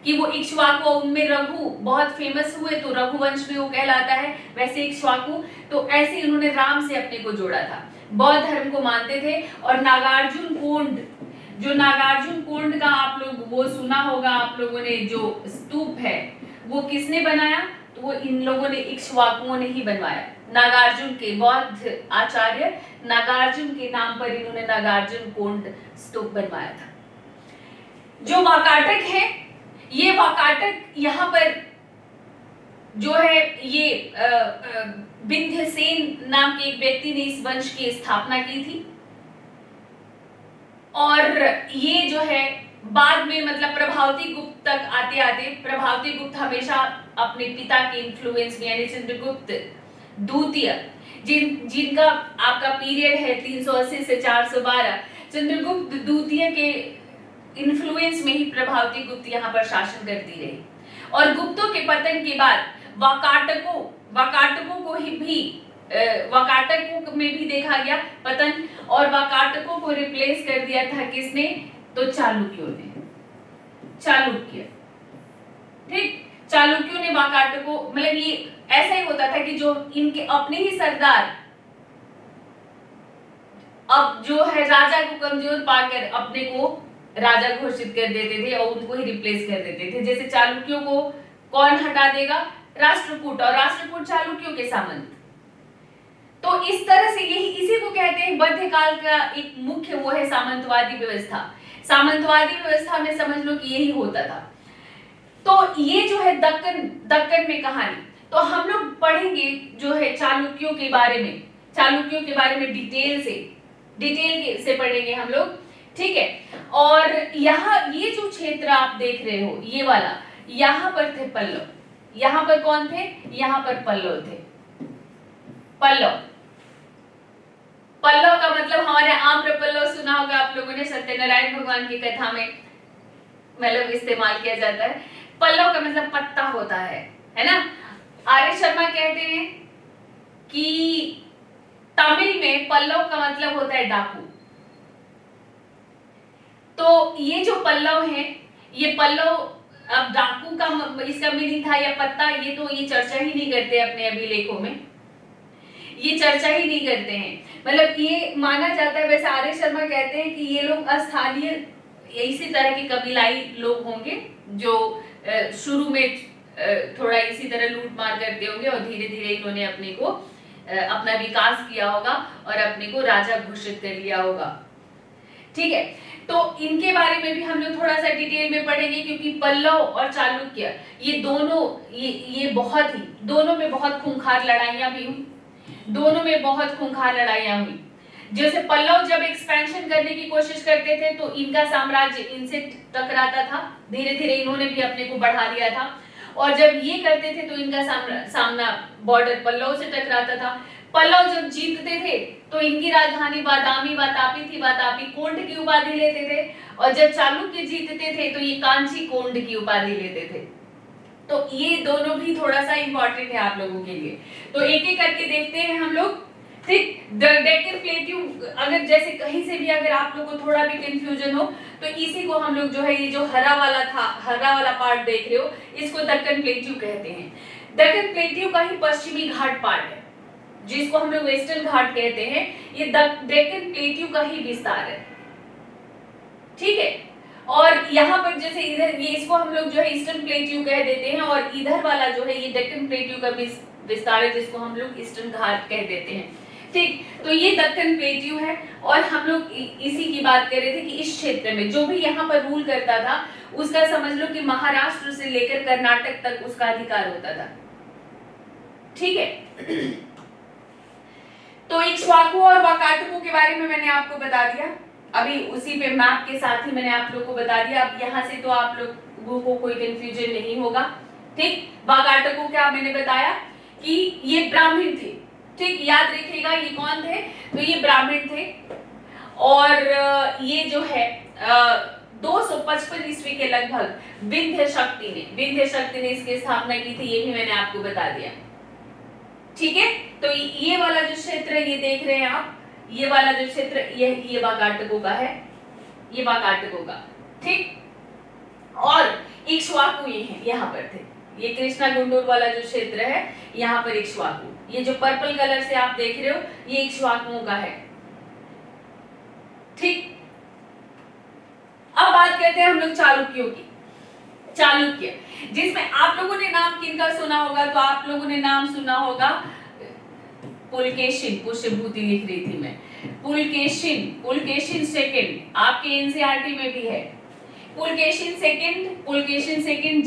कि वो इक्ष्वाकु, उनमें रघु बहुत फेमस हुए तो रघुवंश में वो कहलाता है, वैसे इक्ष्वाकु। तो ऐसे उन्होंने राम से अपने को जोड़ा था, बौद्ध धर्म को मानते थे। और नागार्जुन कोंड, जो नागार्जुन कोंड का आप लोग वो सुना होगा आप लोगों ने, जो स्तूप है वो किसने बनाया? तो वो इन लोगों ने, इक्ष्वाकुओं ने ही बनवाया। नागार्जुन के, बौद्ध आचार्य नागार्जुन के नाम पर इन्होंने नागार्जुन कोंड स्तूप बनवाया था। जो वाकाटक है, ये वाकाटक यहाँ पर जो है ये विंध्यसेन नाम के एक व्यक्ति ने इस वंश की स्थापना की थी। और ये जो है बाद में, मतलब प्रभावती गुप्त तक आते आते, प्रभावती गुप्त हमेशा अपने पिता के इन्फ्लुएंस में, यानी चंद्रगुप्त द्वितीय, जिनका आपका पीरियड है 380 से 412, चंद्रगुप्त द्वितीय के इन्फ्लुएंस में ही प्रभावती गुप्त यहाँ पर शासन करती रही। और गुप्तों के पतन के बाद वाकाटकों को ही भी, वाकाटकों में भी देखा गया पतन, और वाकाटकों को रिप्लेस कर दिया था किसने? तो चालुक्यों ने। चालुक्य, ठीक, चालुक्यों ने वाकाटकों, मतलब ये ऐसा ही होता था कि जो इनके अपने ही सरदार अब जो है राजा को कमजोर पाकर अपने को राजा घोषित कर देते थे और उनको ही रिप्लेस कर देते थे। जैसे चालुक्यों को कौन हटा देगा? राष्ट्रकूट, और राष्ट्रकूट चालुक्यों के सामंत। तो इस तरह से यही, इसी को कहते हैं मध्यकाल का एक मुख्य वो है सामंतवादी व्यवस्था। सामंतवादी व्यवस्था में समझ लो कि यही होता था। तो ये जो है दक्कन में कहानी, तो हम लोग पढ़ेंगे जो है चालुक्यों के बारे में, चालुक्यों के बारे में डिटेल से पढ़ेंगे हम लोग, ठीक है। और यहाँ ये जो क्षेत्र आप देख रहे हो, ये वाला, यहाँ पर थे पल्लव। यहाँ पर कौन थे? यहाँ पर पल्लव थे। पल्लव का मतलब हमारे आम्र पल्लव सुना होगा आप लोगों ने, सत्यनारायण भगवान की कथा में मतलब इस्तेमाल किया जाता है। पल्लव का मतलब पत्ता होता है ना। आर्य शर्मा कहते हैं कि तमिल में पल्लव का मतलब होता है डाकू। तो ये जो पल्लव है, ये पल्लव, अब डाकू का इसका मीनिंग था या पत्ता, ये तो ये चर्चा ही नहीं करते अपने अभिलेखों में, ये चर्चा ही नहीं करते हैं। मतलब ये माना जाता है, वैसे आर्य शर्मा कहते हैं कि ये लोग स्थानीय इसी तरह के कबीलाई लोग होंगे जो शुरू में थोड़ा इसी तरह लूट मार करते होंगे और धीरे धीरे इन्होंने अपने को अपना विकास किया होगा और अपने को राजा घोषित कर लिया होगा, ठीक है। तो इनके बारे में भी हम लोग थोड़ा सा डिटेल में पढ़ेंगे, क्योंकि पल्लव और चालुक्य ये दोनों, ये बहुत ही, दोनों में बहुत खूंखार लड़ाइयां भी हुई, दोनों में बहुत खूंखार लड़ाइयां हुई। जैसे पल्लव जब एक्सपेंशन करने की कोशिश करते थे तो इनका साम्राज्य इनसे टकराता था, धीरे धीरे इन्होंने भी अपने को बढ़ा लिया था। और जब ये करते थे तो इनका सामना बॉर्डर पल्लव से टकराता था। पल्लव जब जीतते थे तो इनकी राजधानी बादामी वातापी थी, वातापी कोंड की उपाधि लेते थे। और जब चालुक्य जीतते थे तो ये कांची कोंड की उपाधि लेते थे। तो ये दोनों भी थोड़ा सा इंपॉर्टेंट है आप लोगों के लिए। तो एक एक करके देखते हैं हम लोग, ठीक। डेक्कन प्लेट्यू, अगर जैसे कहीं से भी अगर आप लोगों को थोड़ा भी कंफ्यूजन हो तो इसी को हम लोग जो है ये जो हरा वाला पार्ट देख रहे हो, इसको दक्कन प्लेट्यू कहते हैं। दक्कन प्लेट्यू का ही पश्चिमी घाट पार्ट है, जिसको हम लोग वेस्टर्न घाट कहते हैं, ये डेक्कन प्लेट्यू का ही विस्तार है। ठीक है, और यहाँ पर जैसे इधर ये इसको हम लोग जो है ईस्टर्न प्लेट्यू कह देते हैं, और इधर वाला जो है ये डेक्कन प्लेट्यू का विस्तार है, जिसको हम लोग ईस्टर्न घाट कह देते हैं। ठीक, तो ये दक्कन प्लेट्यू है, और हम लोग इसी की बात कर रहे थे कि इस क्षेत्र में जो भी यहाँ पर रूल करता था, उसका समझ लो कि महाराष्ट्र से लेकर कर्नाटक तक उसका अधिकार होता था। ठीक है, तो इक्ष्वाकु और वाकाटको के बारे में मैंने आपको बता दिया, अभी उसी पे मैप के साथ ही मैंने आप लोगों को बता दिया। अब यहाँ से तो आप लोगों को कोई कंफ्यूजन नहीं होगा। ठीक, वाकाटको क्या मैंने बताया कि ये ब्राह्मण थे। ठीक, याद रखिएगा ये कौन थे, तो ये ब्राह्मण थे, और ये जो है 255 ईस्वी के लगभग विंध्य शक्ति ने इसकी स्थापना की थी, ये भी मैंने आपको बता दिया। ठीक है, तो ये वाला जो क्षेत्र ये देख रहे हैं आप, ये वाला जो क्षेत्र ये वाकाटको का है, ये वाकाटको का। ठीक, और इक्ष्वाकु ये है, यहाँ पर थे, ये कृष्णा गुंडूर वाला जो क्षेत्र है, यहाँ पर इक्ष्वाकु, ये जो पर्पल कलर से आप देख रहे हो, ये इक्ष्वाकुओं का है। ठीक, अब बात करते हैं हम लोग चालुक्यों की। चालुक्य, जिसमें आप लोगों ने नाम किनका सुना होगा, तो आप लोगों ने नाम सुना होगा पुलकेशिन, पुष्यभूति लिख रही थी मैं, पुलकेशिन सेकंड, आपके एनसीईआरटी में भी है पुलकेशिन सेकंड,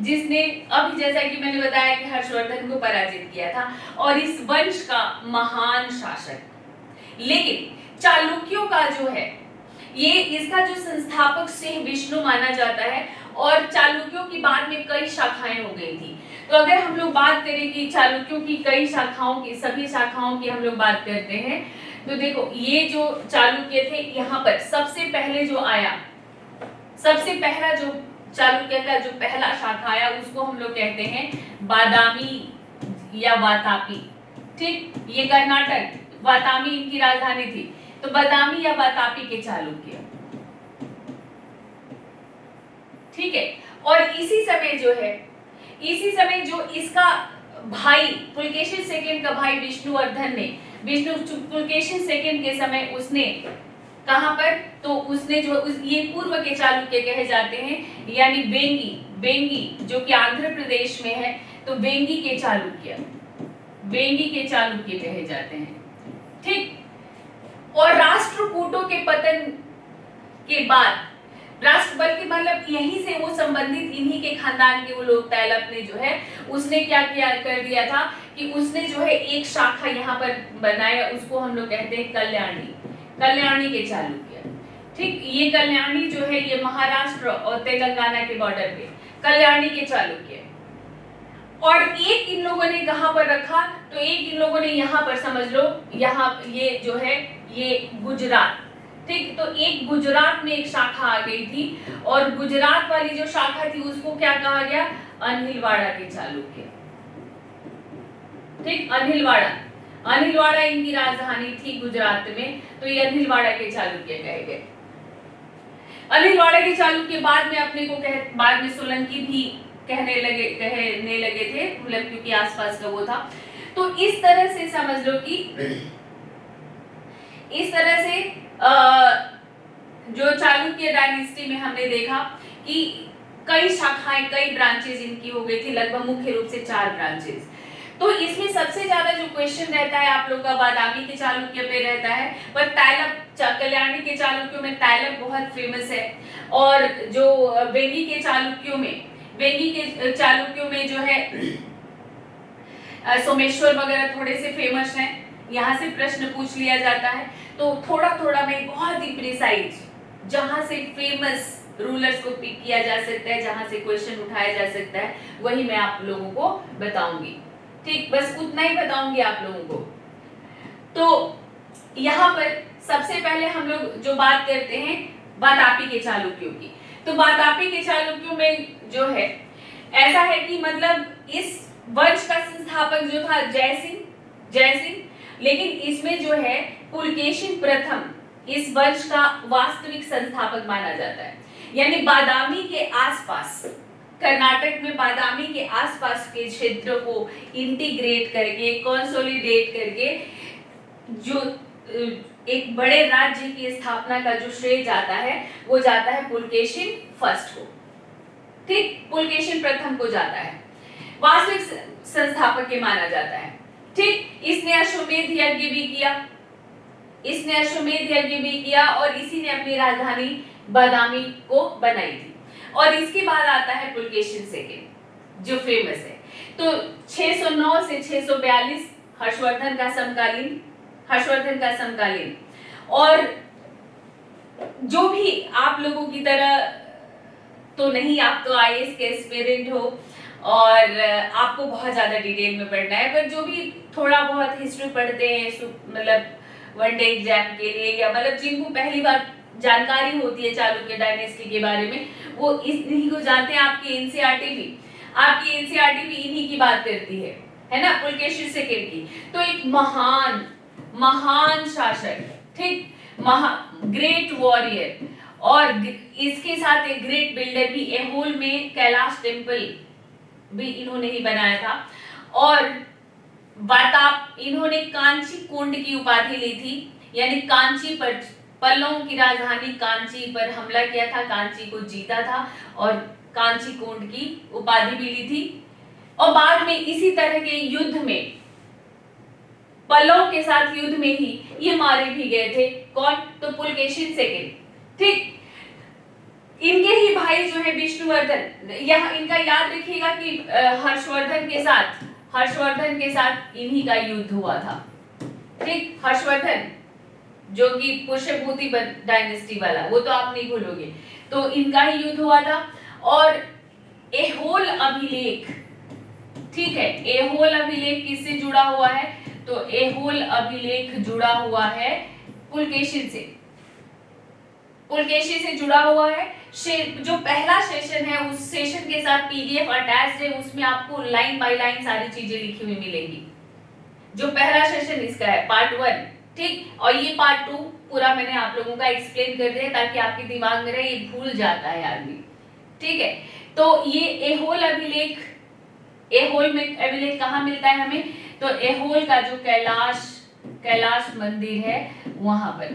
जिसने अभी जैसा कि मैंने बताया कि हर्षवर्धन को पराजित किया था, और इस वंश का महान शासक। लेकिन चालुक्यों का जो है ये इसका जो संस्थापक सिंह विष्णु माना जाता है, और चालुक्यों की बाद में कई शाखाएं हो गई थी। तो अगर हम लोग बात करें कि चालुक्यों की कई शाखाओं की, सभी शाखाओं की हम लोग बात करते हैं, तो देखो ये जो चालुक्य थे, यहाँ पर सबसे पहले जो आया, सबसे पहला जो चालुक्य का जो पहला शाखा आया, उसको हम लोग कहते हैं बादामी या वातापी। ठीक, ये कर्नाटक, वातामी इनकी राजधानी थी, तो बादामी या वातापी के चालुक्य। ठीक है, और इसी समय जो इसका भाई पुलकेशिन सेकंड का भाई विष्णुवर्धन ने, पुलकेशिन सेकंड के समय उसने कहां पर, तो उसने जो ये पूर्व के चालुक्य कहे जाते हैं, यानी बेंगी जो कि आंध्र प्रदेश में है, तो बेंगी के चालुक्य कहे जाते हैं। ठीक, और राष्ट्रकूटों के पतन के बाद बल्कि मतलब यहीं से वो संबंधित इन्हीं के खानदान के वो लोग, तैलप ने जो है उसने क्या किया कर दिया था कि उसने जो है एक शाखा यहाँ पर बनाया, उसको हम लोग कहते हैं कल्याणी के चालुक्य। ठीक, ये कल्याणी जो है ये महाराष्ट्र और तेलंगाना के बॉर्डर पे कल्याणी के चालुक्य। और एक इन लोगों ने कहां पर रखा, तो एक इन लोगों ने यहाँ पर समझ लो, यहाँ ये जो है ये गुजरात। ठीक, तो एक गुजरात में एक शाखा आ गई थी, और गुजरात वाली जो शाखा थी उसको क्या कहा गया, अनिलवाड़ा के चालुक्य। ठीक, अनिलवाड़ा इनकी राजधानी थी गुजरात में, तो ये अनिलवाड़ा के चालुक्य कहे गए। अनिलवाड़ा के चालुक्य बाद में अपने को बाद में सोलंकी भी कहने लगे थे, मतलब क्योंकि आसपास का वो था। तो इस तरह से समझ लो कि इस तरह से जो चालुक्य डायनेस्टी में हमने देखा कि कई शाखाएं, कई ब्रांचेस इनकी हो गई थी, लगभग मुख्य रूप से 4 ब्रांचेस। तो इसमें सबसे ज्यादा जो क्वेश्चन रहता है आप लोग का बादामी के चालुक्य पे रहता है, पर तैलप कल्याणी के चालुक्यों में तैलप बहुत फेमस है, और जो बेंगी के चालुक्यों में जो है सोमेश्वर वगैरह थोड़े से फेमस हैं, यहाँ से प्रश्न पूछ लिया जाता है। तो थोड़ा मैं बहुत ही प्रिसाइज, जहां से फेमस रूलर्स को पिक किया जा सकता है, जहां से क्वेश्चन उठाया जा सकता है, वही मैं आप लोगों को बताऊंगी। ठीक, बस उतना ही बताऊंगी आप लोगों को। तो यहाँ पर सबसे पहले हम लोग जो बात करते हैं वातापी के चालुक्यों की, तो वातापी के चालुक्यों में जो है ऐसा है कि मतलब इस वंश का संस्थापक जो था जय सिंह, लेकिन इसमें जो है पुलकेशिन प्रथम इस वंश का वास्तविक संस्थापक माना जाता है। यानी बादामी के आसपास, कर्नाटक में बादामी के आसपास के क्षेत्र को इंटीग्रेट करके, कंसोलिडेट करके जो एक बड़े राज्य की स्थापना का जो श्रेय जाता है वो जाता है पुलकेशिन फर्स्ट को, ठीक, पुलकेशिन प्रथम को जाता है, वास्तविक संस्थापक ये माना जाता है, ठीक। इसने अश्वमेध यज्ञ भी किया, इसने अश्वमेध यज्ञ भी किया और इसी ने अपनी राजधानी बादामी को बनाई थी। और इसके बाद आता है पुलकेशिन सेकंड जो फेमस है। तो 609 से 642 हर्षवर्धन का समकालीन। और जो भी आप लोगों की तरह तो नहीं, आप तो आईएएस के एस्पिरेंट हो और आपको बहुत ज्यादा डिटेल में पढ़ना है, पर जो भी थोड़ा बहुत हिस्ट्री पढ़ते हैं, मतलब वनडे एग्जाम के लिए, या मतलब जिनको पहली बार जानकारी होती है चालुक्य डायनेस्टी के बारे में, वो इन्हीं को जानते हैं। आपकी एनसीईआरटी भी इन्हीं की बात करती है ना, पुलकेशिन सेकंड की। तो एक महान शासक, ठीक, ग्रेट वॉरियर, और इसके साथ एक ग्रेट बिल्डर भी। ऐहोल में कैलाश टेम्पल भी इन्होंने ही बनाया था। और वाताप, इन्होंने कांची कुंड की उपाधि ली थी, यानी कांची पर, पल्लवों की राजधानी कांची पर हमला किया था, कांची को जीता था और कांची कुंड की उपाधि भी ली थी। और बाद में इसी तरह के युद्ध में, पल्लव के साथ युद्ध में ही ये मारे भी गए थे। कौन? तो पुलकेशिन सेकंड, ठीक। इनके ही भाई जो है विष्णुवर्धन, यह इनका याद रखिएगा कि हर्षवर्धन के साथ इन्हीं का युद्ध हुआ था, ठीक। हर्षवर्धन जो कि पुष्यभूति डायनेस्टी वाला, वो तो आप नहीं भूलोगे, तो इनका ही युद्ध हुआ था। और ऐहोल अभिलेख, ठीक है, ऐहोल अभिलेख किससे जुड़ा हुआ है? तो ऐहोल अभिलेख जुड़ा हुआ है पुलकेशिन से जुड़ा हुआ है। जो पहला सेशन है उस सेशन के साथ पीडीएफ अटैच्ड है, उसमें आपको लाइन बाय लाइन सारी चीजें लिखी हुई मिलेंगी। जो पहला सेशन इसका है पार्ट 1, ठीक। और ये पार्ट 2 पूरा मैंने आप लोगों का एक्सप्लेन कर दिया ताकि आपके दिमाग में रहे, ये भूल जाता है आदमी, ठीक है। तो ये ऐहोल अभिलेख कहाँ मिलता है हमें? तो ऐहोल का जो कैलाश मंदिर है वहां पर,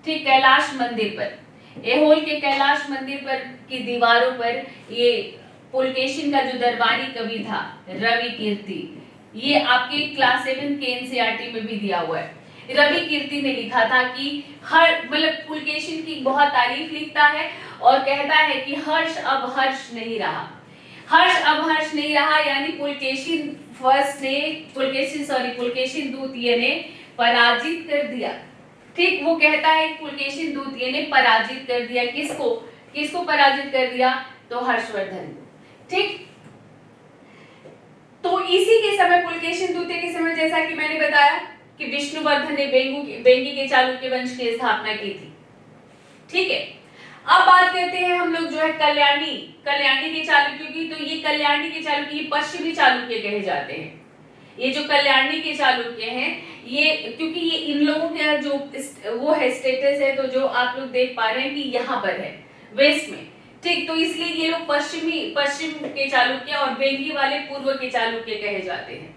ठीक, कैलाश मंदिर पर, ऐहोल के कैलाश मंदिर पर की दीवारों पर ये पुलकेशिन का जो दरबारी कवि था रवि कीर्ति, ये आपके क्लास 7 के एनसीईआरटी में भी दिया हुआ है। रवि कीर्ति ने लिखा था कि मतलब पुलकेशिन की बहुत तारीफ लिखता है और कहता है कि हर्ष अब हर्ष नहीं रहा, यानी पुलकेशिन द्वितीय ने पराजित कर दिया, ठीक। वो कहता है पुलकेशिन द्वितीय ने पराजित कर दिया, किसको पराजित कर दिया? तो हर्षवर्धन, ठीक। तो इसी के समय, पुलकेशिन द्वितीय के समय, जैसा कि मैंने बताया कि विष्णुवर्धन ने बेंगी के चालुक्य वंश की स्थापना की थी, ठीक है। अब बात करते हैं हम लोग जो है कल्याणी के चालुक्य की। तो ये कल्याणी के चालुक्य, ये पश्चिमी चालुक्य कहे जाते हैं। ये जो कल्याणी के चालुक्य हैं, ये क्योंकि ये इन लोगों का जो वो है स्टेटस है, तो जो आप लोग देख पा रहे हैं कि यहाँ पर है वेस्ट में, ठीक। तो इसलिए ये लोग पश्चिम के चालुक्य और बेंगी वाले पूर्व के चालुक्य कहे जाते हैं।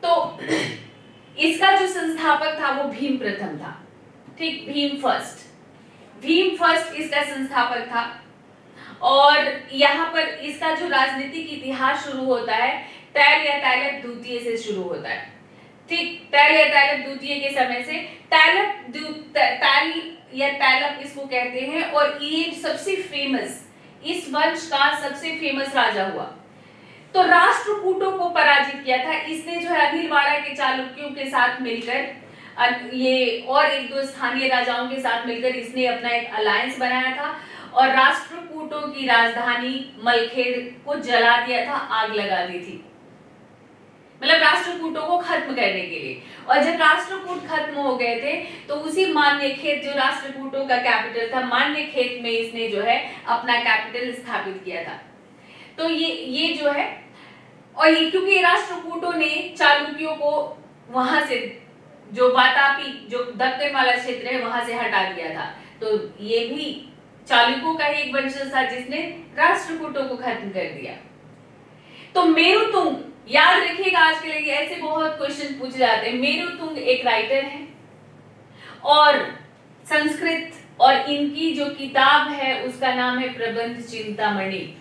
तो इसका जो संस्थापक था वो भीम प्रथम था, ठीक, भीम फर्स्ट इसका संस्थापक था। और यहाँ पर इसका जो राजनीतिक इतिहास शुरू होता है तैल या तैलप द्वितीय से शुरू होता है, ठीक। तैल या तैलप द्वितीय के समय से तैल या तैलप इसको कहते हैं। और ये सबसे फेमस, इस वंश का सबसे फेमस राजा हुआ। तो राष्ट्रकूटों को पराजित किया था इसने, जो है अनिलवाड़ा के चालुक्यों के साथ मिलकर, ये और एक दो स्थानीय राजाओं के साथ मिलकर इसने अपना एक अलायंस बनाया था और राष्ट्रकूटों की राजधानी मलखेड़ को जला दिया था, आग लगा दी थी, मतलब राष्ट्रकूटों को खत्म करने के लिए। और जब राष्ट्रकूट खत्म हो गए थे तो उसी मान्यखेत, जो राष्ट्रकूटों का कैपिटल था, मान्यखेत में इसने जो है अपना कैपिटल स्थापित किया था। तो ये जो है, और ये क्योंकि राष्ट्रकूटों ने चालुक्यों को वहां से जो वातापी, जो दक्कन वाला क्षेत्र है, वहां से हटा दिया था। तो ये भी चालुक्यों का ही एक वंशज था जिसने राष्ट्रकूटों को खत्म कर दिया। तो मेरुतुंग, याद रखिएगा, आज के लिए ऐसे बहुत क्वेश्चन पूछे जाते हैं। मेरुतुंग एक राइटर है और संस्कृत, और इनकी जो किताब है उसका नाम है प्रबंध चिंतामणि।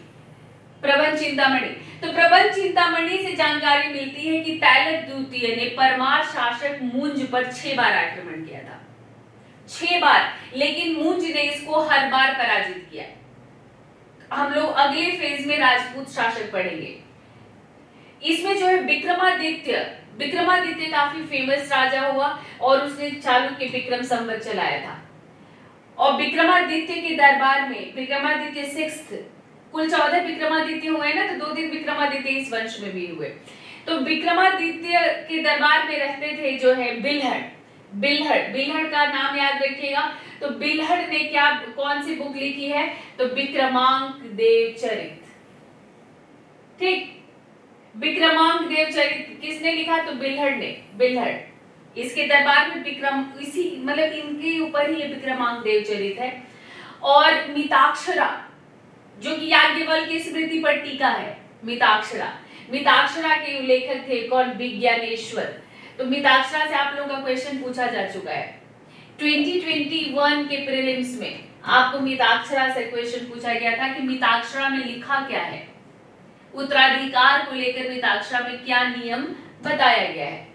प्रबंध चिंतामणि। तो प्रबंध चिंतामणि से जानकारी मिलती है कि तैलक द्वितीय ने परमार शासक मुंज पर 6 बार आक्रमण किया था, 6 बार, लेकिन मुंज ने इसको हर बार पराजित किया। हम लोग अगले फेज में राजपूत शासक पढ़ेंगे। इसमें जो है विक्रमादित्य, विक्रमादित्य काफी फेमस राजा हुआ और उसने चालुक्य विक्रम संवत चलाया था। और विक्रमादित्य के दरबार में, विक्रमादित्य 6th, कुल 14 विक्रमादित्य हुए ना, तो 2 दिन विक्रमादित्य इस वंश में भी हुए। तो विक्रमादित्य के दरबार में रहते थे जो है बिल्हड़। बिल्हड़ का नाम याद रखिएगा। तो बिल्हड़ ने क्या, कौन सी बुक लिखी है? तो विक्रमांक देव चरित। ठीक, विक्रमांक देव चरित किसने लिखा? तो बिल्हड़ ने। बिल्हड़, इसके दरबार में विक्रम, इसी मतलब इनके ऊपर ही ये विक्रमांक देव चरित है। और मिताक्षरा, जो कि याज्ञवल्क्य की स्मृति पर टीका है। मिताक्षरा के लेखक थे कौन? विज्ञानेश्वर। तो मिताक्षरा से आप लोगों का क्वेश्चन पूछा जा चुका है 2021 के प्रीलिम्स में। आपको मिताक्षरा से क्वेश्चन पूछा गया था कि मिताक्षरा में लिखा क्या है, उत्तराधिकार को लेकर मिताक्षरा में क्या नियम बताया गया है।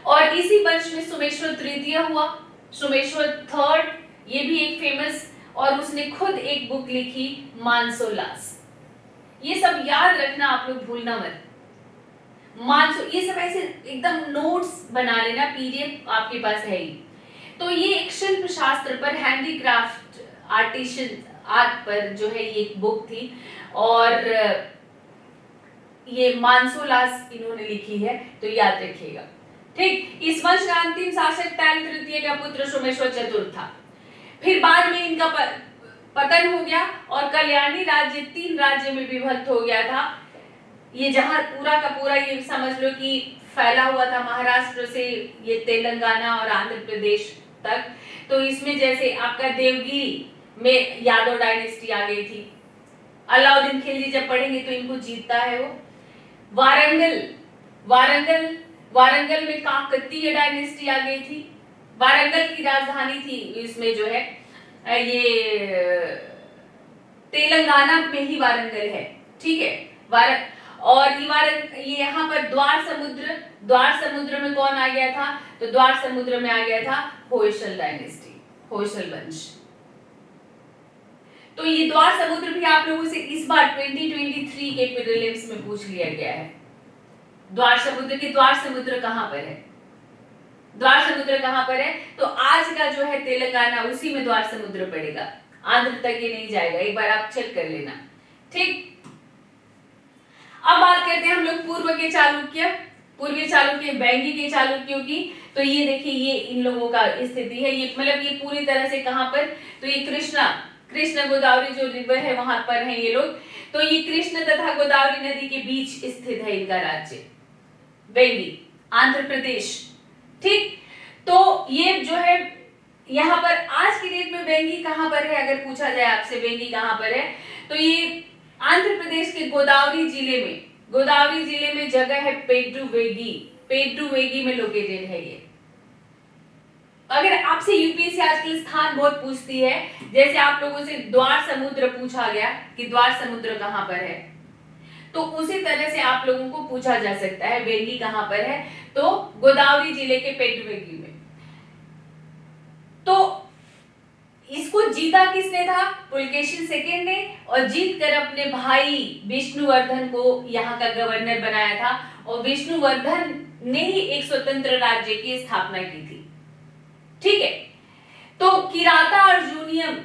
और इसी वर्ष में सोमेश्वर तृतीय हुआ, सोमेश्वर थर्ड, ये भी एक फेमस, और उसने खुद एक बुक लिखी मानसोलास। ये सब याद रखना, आप लोग भूलना मत। ये सब ऐसे एकदम नोट्स बना लेना, पीडीएफ आपके पास है ही। तो ये एक शिल्प शास्त्र पर, हैंडीक्राफ्ट, आर्टिशन आर्ट पर जो है ये एक बुक थी, और ये मानसोलास इन्होंने लिखी है, तो याद रखिएगा। ठीक, इस वंश का अंतिम शासक तैल तृतीय का पुत्र सोमेश्वर चतुर्थ था। फिर बाद में इनका पतन हो गया और कल्याणी राज्य 3 राज्य में विभक्त हो गया था। ये जहां पूरा का पूरा ये समझ लो कि फैला हुआ था, महाराष्ट्र से ये तेलंगाना और आंध्र प्रदेश तक। तो इसमें जैसे आपका देवगिरी में यादव डायनेस्टी आ गई थी। अलाउद्दीन खिलजी जब पढ़ेंगे तो इनको जीतता है वो। वारंगल में काकतीय डायनेस्टी आ गई थी। वारंगल की राजधानी थी इसमें जो है ये तेलंगाना में ही वारंगल है। ठीक है, और ये यहाँ पर द्वार समुद्र में कौन आ गया था? तो द्वार समुद्र में आ गया था होयसल डायनेस्टी, होयसल वंश। तो ये द्वार समुद्र भी आप लोगों से इस बार 2023 के प्रीलिम्स में पूछ लिया गया है। द्वार समुद्र कहां पर है? द्वार समुद्र कहां पर है? तो आज का जो है तेलंगाना, उसी में द्वार समुद्र पड़ेगा, आंध्र तक ये नहीं जाएगा, एक बार आप चेक कर लेना। ठीक, अब बात करते हैं हम लोग पूर्वीय चालुक्य, बैंगी के चालुक्यों की। तो ये देखिए, ये इन लोगों का स्थिति है, ये मतलब ये पूरी तरह से कहां पर? तो ये कृष्णा गोदावरी जो रिवर है वहां पर है ये लोग। तो ये कृष्ण तथा गोदावरी नदी के बीच स्थित है इनका राज्य, बैंगी, आंध्र प्रदेश। ठीक, तो ये जो है यहाँ पर आज की डेट में बैंगी कहां पर है? अगर पूछा जाए आपसे बैंगी कहां पर है, तो ये आंध्र प्रदेश के गोदावरी जिले में जगह है पेड्रुवेगी में लोकेटेड है ये। अगर आपसे यूपीएससी आजकल स्थान बहुत पूछती है, जैसे आप लोगों से द्वार समुद्र पूछा गया कि द्वार समुद्र कहां पर है, तो उसी तरह से आप लोगों को पूछा जा सकता है बैंगी कहां पर है? तो गोदावरी जिले के पेड्रुवेगी में। तो इसको जीता किसने था? पुलकेशिन सेकंड ने, और जीतकर अपने भाई विष्णुवर्धन को यहाँ का गवर्नर बनाया था, और विष्णुवर्धन ने ही एक स्वतंत्र राज्य की स्थापना की थी। ठीक है, तो किराता अर्जुनियम,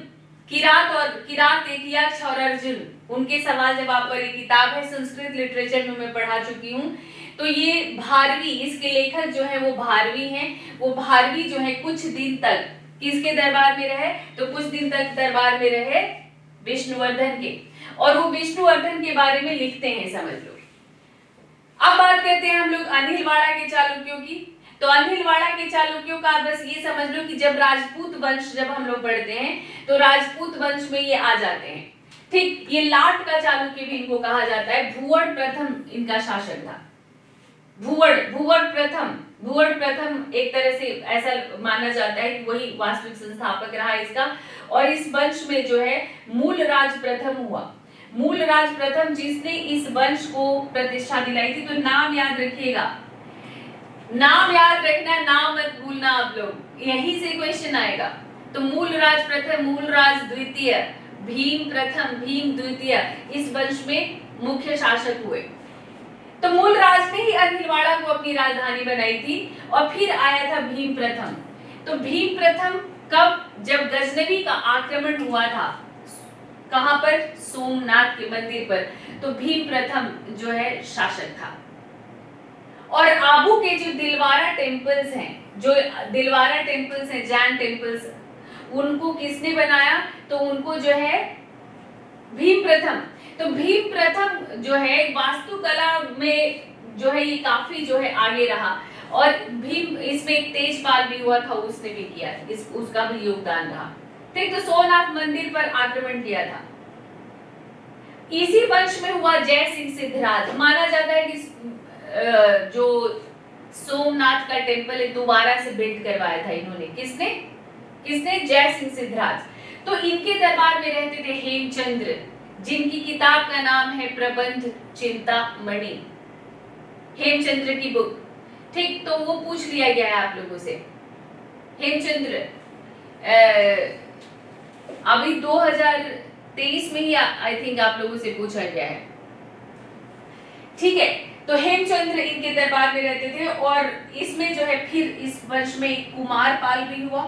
किरात एक यक्ष और अर्जुन, उनके सवाल जवाब पर एक किताब है, संस्कृत लिटरेचर में मैं पढ़ा चुकी हूँ। तो ये भारवी, इसके लेखक जो है वो भारवी हैं। वो भारवी जो है कुछ दिन तक किसके दरबार में रहे? तो कुछ दिन तक दरबार में रहे विष्णुवर्धन के, और वो विष्णुवर्धन के बारे में लिखते हैं, समझ लो। अब बात करते हैं हम लोग अनिलवाड़ा के चालुक्यों की। तो अनिलवाड़ा के चालुक्यों का बस ये समझ लो कि जब राजपूत वंश जब हम लोग पढ़ते हैं तो राजपूत वंश में ये आ जाते हैं। ठीक, ये लाट का चालुक्य भी इनको कहा जाता है। भुवड़ प्रथम इनका शासक था। भुवड़ प्रथम एक तरह से ऐसा माना जाता है कि वही वास्तविक संस्थापक रहा इसका। और इस वंश में जो है मूलराज प्रथम हुआ। मूलराज प्रथम जिसने इस वंश को प्रतिष्ठा दिलाई थी। तो नाम याद रखिएगा, नाम याद रखना, नाम मत भूलना आप लोग, यहीं से क्वेश्चन आएगा। तो मूलराज प्रथम, मूलराज द्वितीय, भीम प्रथम, भीम द्वितीय इस वंश में मुख्य शासक हुए। तो मूलराज ने ही अनिलवाड़ा को अपनी राजधानी बनाई थी। और फिर आया था भीम प्रथम। तो भीम प्रथम कब? जब गजनवी का आक्रमण हुआ था। कहां पर? सोमनाथ के मंदिर पर। तो भीम प्रथम जो है शासक था। और आबू के जो दिलवारा टेम्पल्स हैं, जो दिलवारा टेम्पल्स हैं, जैन टेम्पल्स, उनको किसने बनाया? तो उनको जो है भीम प्रथम। तो भीम प्रथम जो है वास्तुकला में जो है ये काफी जो है आगे रहा। और भीम इसमें एक तेजपाल भी हुआ था, उसने भी किया, उसका भी योगदान रहा। ठीक, तो सोमनाथ मंदिर पर आक्रमण किया था। इसी वंश में हुआ जय सिंह सिद्धराज। माना जाता है कि जो सोमनाथ का टेम्पल है दोबारा से बिल्ड करवाया था इन्होंने। किसने? जय सिंह सिद्धराज। तो इनके दरबार में रहते थे हेमचंद्र, जिनकी किताब का नाम है प्रबंध चिंतामणि, हेमचंद्र की बुक। ठीक, तो वो पूछ लिया गया है आप लोगों से। हेमचंद्र अभी 2023 में ही आई थिंक आप लोगों से पूछा गया है। ठीक है, तो हेमचंद्र इनके दरबार में रहते थे। और इसमें जो है फिर इस वंश में एक कुमारपाल भी हुआ।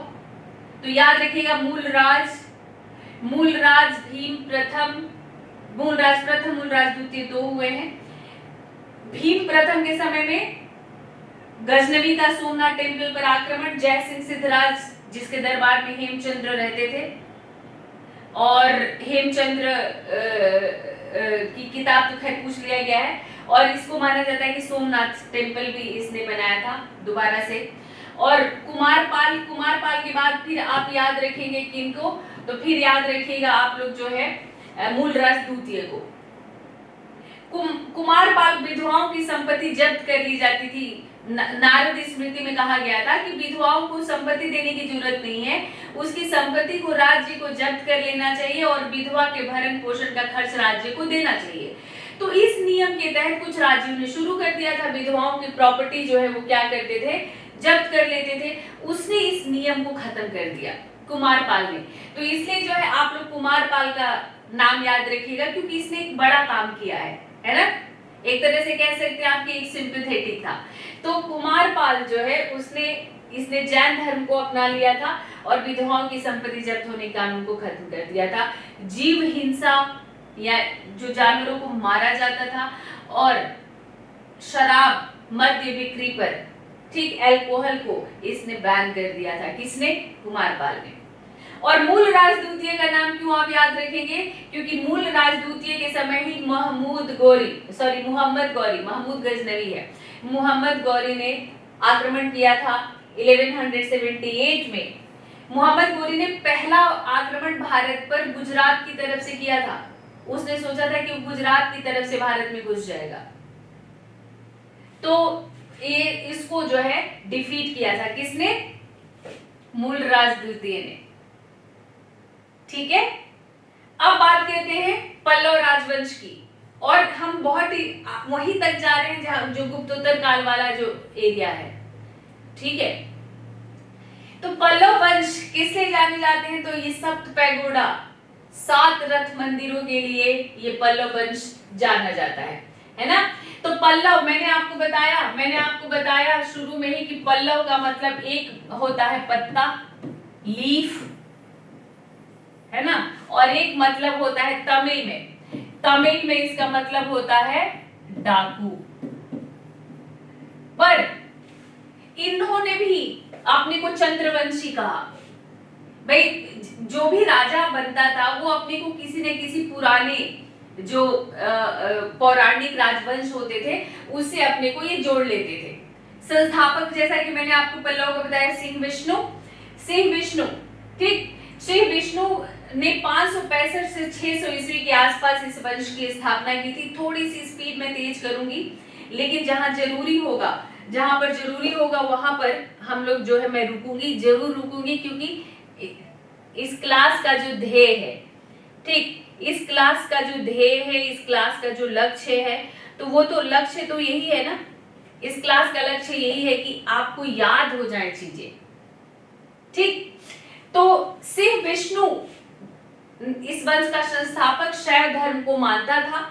तो याद रखिएगा, मूलराज भीम प्रथम, मूलराज प्रथम, मूलराज द्वितीय दो हुए हैं। भीम प्रथम के समय में गजनवी का सोमनाथ टेम्पल पर आक्रमण, जय सिंह सिद्धराज जिसके दरबार में हेमचंद्र रहते थे। और हेमचंद्र की किताब तो खैर पूछ लिया गया है। और इसको माना जाता है कि सोमनाथ टेम्पल भी इसने बनाया था दोबारा से। और कुमारपाल के बाद फिर आप याद रखेंगे किनको? तो फिर याद रखिएगा आप लोग जो है मूलराज द्वितीय को। कुमारपाल विधवाओं की संपत्ति जब्त कर ली जाती थी। नारद स्मृति में कहा गया था कि विधवाओं को संपत्ति देने की जरूरत नहीं है, उसकी संपत्ति को राज्य को जब्त कर लेना चाहिए और विधवा के भरण पोषण का खर्च राज्य को देना चाहिए। तो इस नियम के तहत कुछ राज्यों ने शुरू कर दिया था, विधवाओं की प्रॉपर्टी जो है वो क्या करते थे? जब्त कर लेते थे। उसने इस नियम को खत्म कर दिया कुमारपाल ने। तो इसलिए जो है आप लोग कुमारपाल का नाम याद रखिएगा, क्योंकि इसने एक बड़ा काम किया है ना। एक तरह से कह सकते हैं आपके एक सिंपैथेटिक था। तो कुमारपाल जो है इसने जैन धर्म को अपना लिया था और विधवाओं की संपत्ति जब्त होने के कानून को खत्म कर दिया था। जीव हिंसा या जो जानवरों को मारा जाता था, और शराब मद्य बिक्री पर, ठीक, अल्कोहल को इसने बैन कर दिया था। किसने? कुमारपाल ने। और मूलराज द्वितीय का नाम क्यों आप याद रखेंगे? क्योंकि मूलराज द्वितीय के समय ही महमूद गजनवी है, मोहम्मद गौरी ने आक्रमण किया था 1178 में। मोहम्मद गौरी ने पहला आक्रमण भारत पर गुजरात की तरफ से किया था। उसने सोचा था कि गुजरात की तरफ से भारत में घुस जाएगा, तो ये इसको जो है डिफीट किया था। किसने? मूलराज द्वितीय ने। ठीक है, अब बात करते हैं पल्लव राजवंश की। और हम बहुत ही वहीं तक जा रहे हैं जहां जो गुप्तोत्तर काल वाला जो एरिया है। ठीक है, तो पल्लव वंश किस लिए जाने जाते हैं? तो ये सप्त पैगोडा, 7 रथ मंदिरों के लिए ये पल्लव वंश जाना जाता है ना। तो पल्लव मैंने आपको बताया शुरू में ही कि पल्लव का मतलब एक होता है पत्ता, लीफ, है ना, और एक मतलब होता है तमिल में इसका मतलब होता है डाकू। पर इन्होंने भी अपने को चंद्रवंशी कहा। भाई जो भी राजा बनता था वो अपने को किसी न किसी पुराने जो पौराणिक राजवंश होते थे उससे अपने को ये जोड़ लेते थे। संस्थापक जैसा कि मैंने आपको पल्लव को बताया सिंह विष्णु, ठीक। सिंह विष्णु ने 565 से 600 ईस्वी के आसपास इस वंश की स्थापना की थी। थोड़ी सी स्पीड में तेज करूंगी, लेकिन जहां जरूरी होगा वहां पर हम लोग जो है मैं जरूर रुकूंगी, क्योंकि इस क्लास का जो ध्येय है, ठीक, इस क्लास का जो ध्येय है, इस क्लास का जो लक्ष्य है, तो वो तो लक्ष्य तो यही है ना, इस क्लास का लक्ष्य यही है कि आपको याद हो जाए चीजें, ठीक। तो सिंह विष्णु इस वंश का संस्थापक शैव धर्म को मानता था।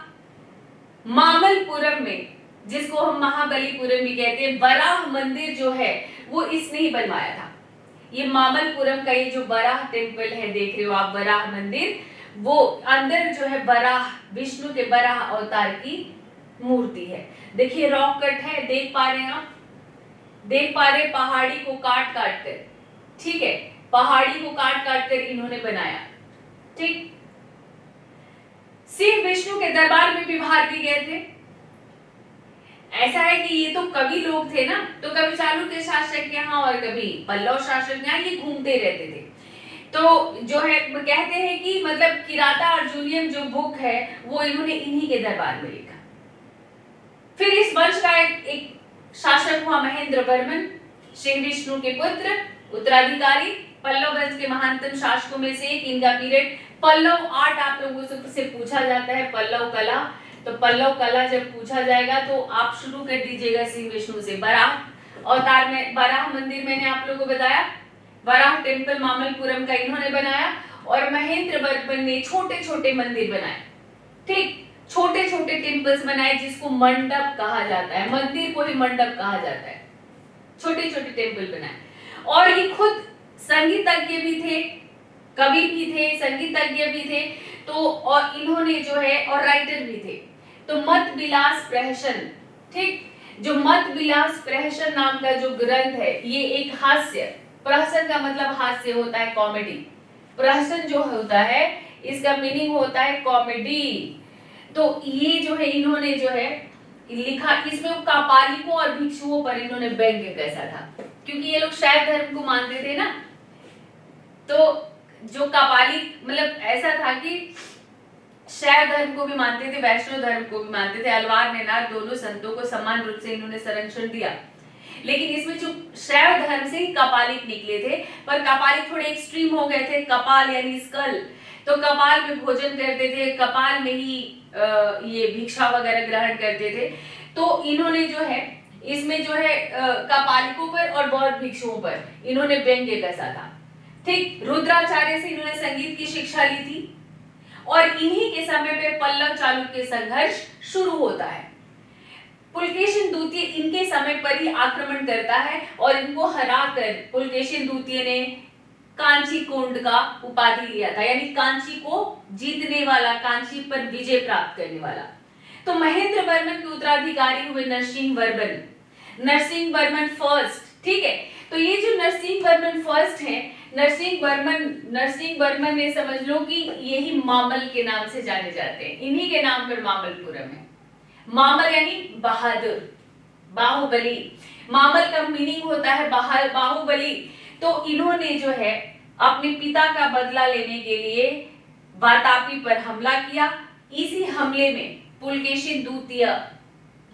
मामल्लपुरम में, जिसको हम महाबलीपुरम भी कहते हैं, वराह मंदिर जो है वो इसने ही बनवाया था। ये मामल्लपुरम का ये जो वराह टेम्पल है, देख रहे हो आप, वराह मंदिर, वो अंदर जो है वराह, विष्णु के वराह अवतार की मूर्ति है। देखिए रॉक कट है, देख पा रहे हैं आप, देख पा रहे पहाड़ी को काट काट कर, ठीक है, पहाड़ी को काट काट कर इन्होंने बनाया, ठीक। सिंह विष्णु के दरबार में भी बाहर भी गए थे। ऐसा है कि ये तो कवि लोग थे ना, तो कभी चालुक्य शासक यहाँ और कभी पल्लव शासक यहाँ, ये घूमते रहते थे। तो जो है कहते हैं कि मतलब किराता अर्जुनियम जो बुक है वो इन्होंने इन्हीं के दरबार में लिखा। फिर इस वंश का एक शासक हुआ महेंद्र वर्मन, सिंह विष्णु के पुत्र, उत्तराधिकारी, पल्लव वंश के महानतम शासकों में से एक। इनका पीरियड पल्लव आर्ट आप लोगों से पूछा जाता है, पल्लव कला, तो पल्लव कला जब पूछा जाएगा तो आप शुरू कर दीजिएगा सिंह विष्णु से। वराह अवतार में, वराह मंदिर मैंने आप लोगों को बताया, वराह टेम्पल मामल्लपुरम का इन्होंने बनाया, और महेंद्र वर्मन ने छोटे छोटे मंदिर बनाए, ठीक, छोटे छोटे टेम्पल्स बनाए, जिसको मंडप कहा जाता है, मंदिर को ही मंडप कहा जाता है, छोटे छोटे टेम्पल बनाए। और ये खुद संगीतज्ञ भी थे, कवि भी थे, संगीतज्ञ भी थे, तो और इन्होंने जो है और राइटर भी थे। तो मत विलास प्रहसन, ठीक, जो मत विलास प्रहसन नाम का जो ग्रंथ है, ये एक हास्य, प्रहसन का मतलब हास्य होता है, कॉमेडी, प्रहसन जो होता है इसका मीनिंग होता है कॉमेडी। तो ये जो है इन्होंने जो है लिखा, इसमें कापालिकों और भिक्षुओं पर इन्होंने व्यंग्य कैसा था, क्योंकि ये लोग शैव धर्म को मानते थे ना, तो जो कापालिक मतलब ऐसा था कि शैव धर्म को भी मानते थे, वैष्णव धर्म को भी मानते थे। अलवार नेनार दोनों संतों को समान रूप से इन्होंने संरक्षण दिया, लेकिन इसमें जो शैव धर्म से ही कपालिक निकले थे, पर कपालिक थोड़े एक्सट्रीम हो गए थे। कपाल यानी स्कल, तो कपाल में भोजन करते थे, कपाल में ही ये भिक्षा वगैरह ग्रहण करते थे। तो इन्होंने जो है इसमें जो है कपालिकों पर और बौद्ध भिक्षुओं पर इन्होंने व्यंग्य कसा था, ठीक। रुद्राचार्य से इन्होंने संगीत की शिक्षा ली थी, और इन्हीं के समय पे पल्लव चालुक्य संघर्ष शुरू होता है। पुलकेशिन द्वितीय इनके समय पर ही आक्रमण करता है, और इनको हराकर पुलकेशिन द्वितीय ने कांची कोंड का उपाधि लिया था, यानी कांची को जीतने वाला, कांची पर विजय प्राप्त करने वाला। तो महेंद्र वर्मन के उत्तराधिकारी हुए नरसिंह वर्मन फर्स्ट, ठीक है। तो ये जो नरसिंह वर्मन फर्स्ट है, नरसिंह वर्मन ने समझ लो कि यही मामल के नाम से जाने जाते हैं, इन्हीं के नाम पर मामल्लपुरम है। मामल यानी बहादुर, बाहुबली, मामल का मीनिंग होता है बाहुबली। तो इन्होंने जो है अपने पिता का बदला लेने के लिए वातापी पर हमला किया। इसी हमले में पुलकेशिन द्वितीय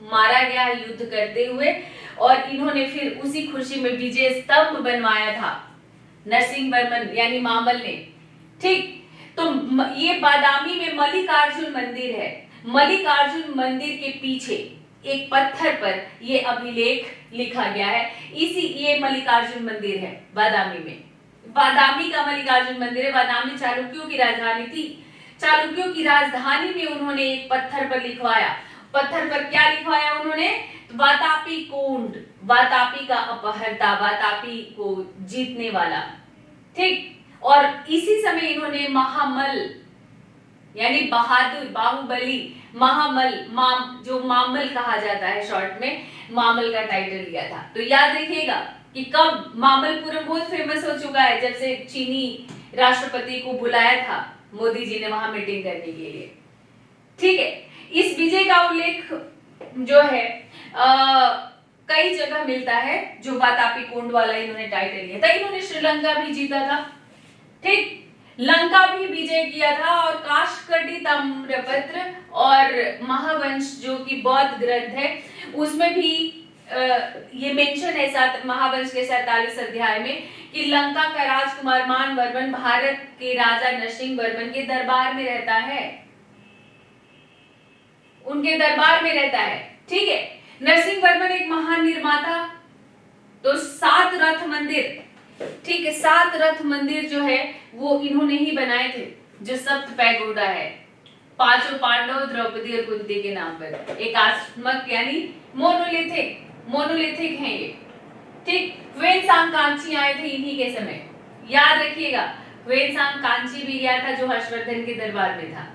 मारा गया युद्ध करते हुए, और इन्होंने फिर उसी खुशी में विजय स्तंभ बनवाया था नरसिंह वर्मन यानी मामल ने, ठीक। तो ये बादामी में मल्लिकार्जुन मंदिर है। मल्लिकार्जुन मंदिर के पीछे एक पत्थर पर ये अभिलेख लिखा गया है, ये मल्लिकार्जुन मंदिर है बादामी में। बादामी का मल्लिकार्जुन मंदिर है। बादामी चालुक्यों की राजधानी थी। चालुक्यों की राजधानी में उन्होंने एक पत्थर पर लिखवाया। पत्थर पर क्या लिखवाया उन्होंने? वातापी कोंड, वातापी का अपहर्ता, वातापी को जीतने वाला, ठीक। और इसी समय इन्होंने महामल यानी बहादुर, बाहुबली, महामल, जो मामल कहा जाता है शॉर्ट में, मामल का टाइटल लिया था। तो याद रखिएगा कि कब मामल्लपुरम बहुत फेमस हो चुका है, जब से चीनी राष्ट्रपति को बुलाया था मोदी जी ने वहां मीटिंग करने के लिए, ठीक है। इस विजय का उल्लेख जो है कई जगह मिलता है जो वातापी कोंड वाला इन्होंने टाइटल लिया था। इन्होंने श्रीलंका भी जीता था, ठीक, लंका भी विजय किया था, और काशकटी ताम्रपत्र और महावंश जो कि बौद्ध ग्रंथ है उसमें भी ये मेंशन है महावंश के 47 अध्याय में कि लंका का राजकुमार मानवर्मन भारत के राजा नरसिंह वर्मन के दरबार में रहता है, उनके दरबार में रहता है, ठीक है। नरसिंह वर्मन एक महान निर्माता, तो 7 रथ मंदिर, ठीक है, 7 रथ मंदिर जो है वो इन्होंने ही बनाए थे, जो सप्त पैगोडा है, 5 पांडव, द्रौपदी और कुंती के नाम पर, एकात्मक यानी मोनोलिथिक है ये, ठीक। ह्वेनसांग कांची आए थे इन्हीं के समय, याद रखिएगा, ह्वेनसांग कांची भी गया था जो हर्षवर्धन के दरबार में था,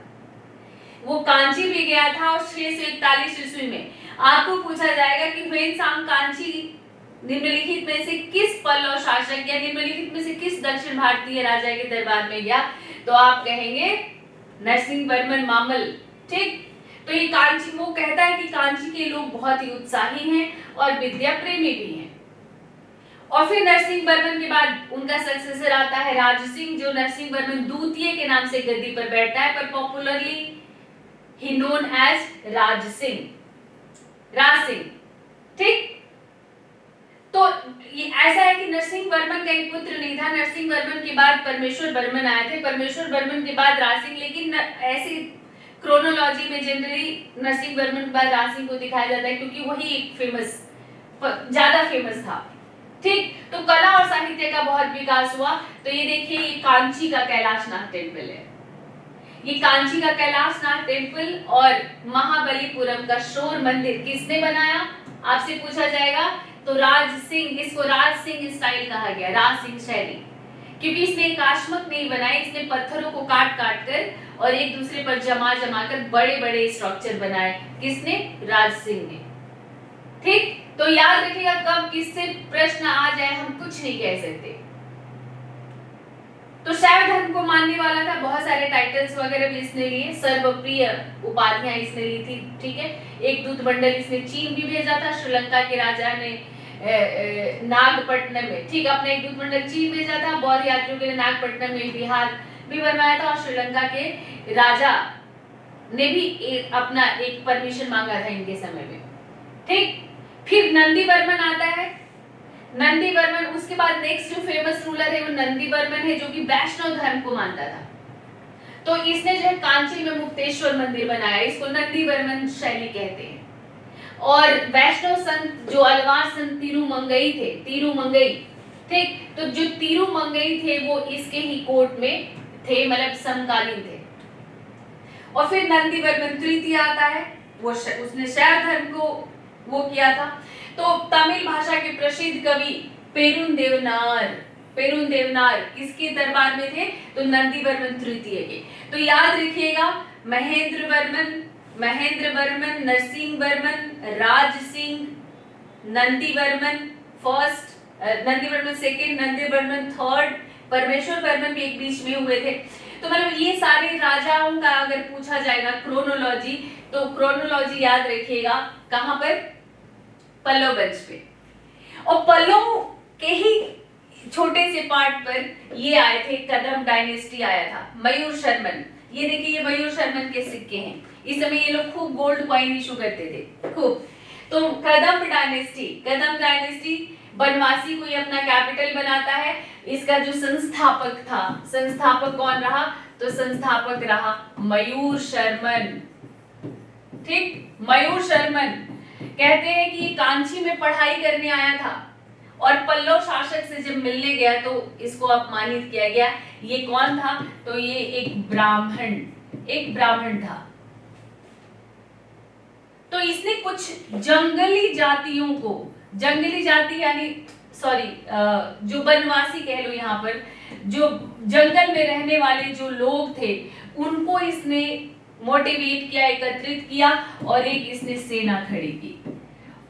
वो कांची भी गया था। और 641 ईस्वी में आपको पूछा जाएगा कि ह्वेनसांग कांची निम्नलिखित में से किस पल्लव शासक या निम्नलिखित में से किस दक्षिण भारतीय राजा के दरबार में गया, तो आप कहेंगे नरसिंह वर्मन मामल, ठीक। तो ये कांची, वो कहता है कि कांची के लोग बहुत ही उत्साही हैं और विद्या प्रेमी भी हैं। और फिर नरसिंह वर्मन के बाद उनका सक्सेसर आता है राज सिंह, जो नरसिंह वर्मन द्वितीय के नाम से गद्दी पर बैठता है, पर पॉपुलरली ही नोन एज राज सिंह, ठीक। तो ये ऐसा है कि नरसिंह वर्मन का एक पुत्र नहीं था, नरसिंह वर्मन के बाद परमेश्वर वर्मन आए थे, परमेश्वर वर्मन के बाद राज सिंह, लेकिन ऐसी क्रोनोलॉजी में जनरली नरसिंह वर्मन के बाद राज सिंह को दिखाया जाता है क्योंकि वही एक ज्यादा फेमस था, ठीक। तो कला और साहित्य का बहुत विकास हुआ। तो ये देखिए, ये कांची का कैलाशनाथ टेम्पल है, ये कांची का कैलाशनाथ टेम्पल और महाबलीपुरम का शोर मंदिर किसने बनाया, आपसे पूछा जाएगा। तो राज सिंह, इसको राज सिंह स्टाइल कहा गया, राज सिंह शैली, क्योंकि इसने एकाश्मक नहीं बनाए, इसने पत्थरों को काट काट कर और एक दूसरे पर जमा जमा कर बड़े बड़े स्ट्रक्चर बनाए, किसने, राज सिंह ने, ठीक। तो याद रखिएगा, कब किससे प्रश्न आ जाए हम कुछ नहीं कह सकते। तो शैव धर्म को मानने वाला था, बहुत सारे टाइटल्स वगैरह भी इसने लिए, सर्वप्रिय उपाधियां इसने ली थी, ठीक है। एक दूत मंडल इसने चीन भी भेजा था, श्रीलंका के राजा ने नागपट्टनम में, ठीक, अपना एक दूत मंडल चीन भेजा था, बौद्ध यात्रियों के लिए नागपट्टनम में विहार भी बनवाया था, और श्रीलंका के राजा ने भी अपना एक परमिशन मांगा था इनके समय में, ठीक। फिर नंदी वर्मन आता है, नंदी वर्मन, उसके बाद नेक्स्ट जो फेमस रूलर है वो नंदी वर्मन है, जो कि वैष्णव धर्म को मानता था। तो इसने जो है कांची में मुक्तेश्वर मंदिर बनाया, इसको नंदी वर्मन शैली कहते हैं। और वैष्णव संत जो अलवार संत तिरुमंगई थे, ठीक, तो जो तिरुमंगई थे वो इसके ही कोर्ट में थे, मतलब समकालीन थे। और फिर नंदी वर्मन तृतीय आता है, वो उसने शैव धर्म को वो किया था। तो तमिल भाषा के प्रसिद्ध कवि पेरुंदेवनार किसके दरबार में थे, तो नंदी वर्मन तृतीय के। तो याद रखिएगा, Mahendra Varman, Narasimha Varman, Raj Singh, Nandi Varman first, Nandi Varman second, Nandi Varman third, Parameshwar Varman भी एक बीच में हुए थे। तो मतलब ये सारे राजाओं का अगर पूछा जाएगा क्रोनोलॉजी, तो क्रोनोलॉजी याद रखिएगा कहां पर, पल्लव वंश पे। और पल्लव के ही छोटे से पार्ट पर ये आए थे, कदम डायनेस्टी आया था, मयूर शर्मन, ये देखिए ये मयूर शर्मन के सिक्के हैं, इस समय ये लोग खूब गोल्ड कॉइन इशू करते थे खूब। तो कदम डायनेस्टी बनवासी को ये अपना कैपिटल बनाता है। इसका जो संस्थापक कौन रहा, तो संस्थापक रहा मयूर शर्मन, ठीक। मयूर शर्मन कहते हैं कि ये कांची में पढ़ाई करने आया था और पल्लव शासक से जब मिलने गया तो इसको अपमानित किया गया। ये कौन था, तो ये एक ब्राह्मण था। तो इसने कुछ जंगली जाति यानी जो बनवासी कह लो, यहाँ पर जो जंगल में रहने वाले जो लोग थे उनको इसने मोटिवेट किया, एकत्रित किया और एक इसने सेना खड़ी की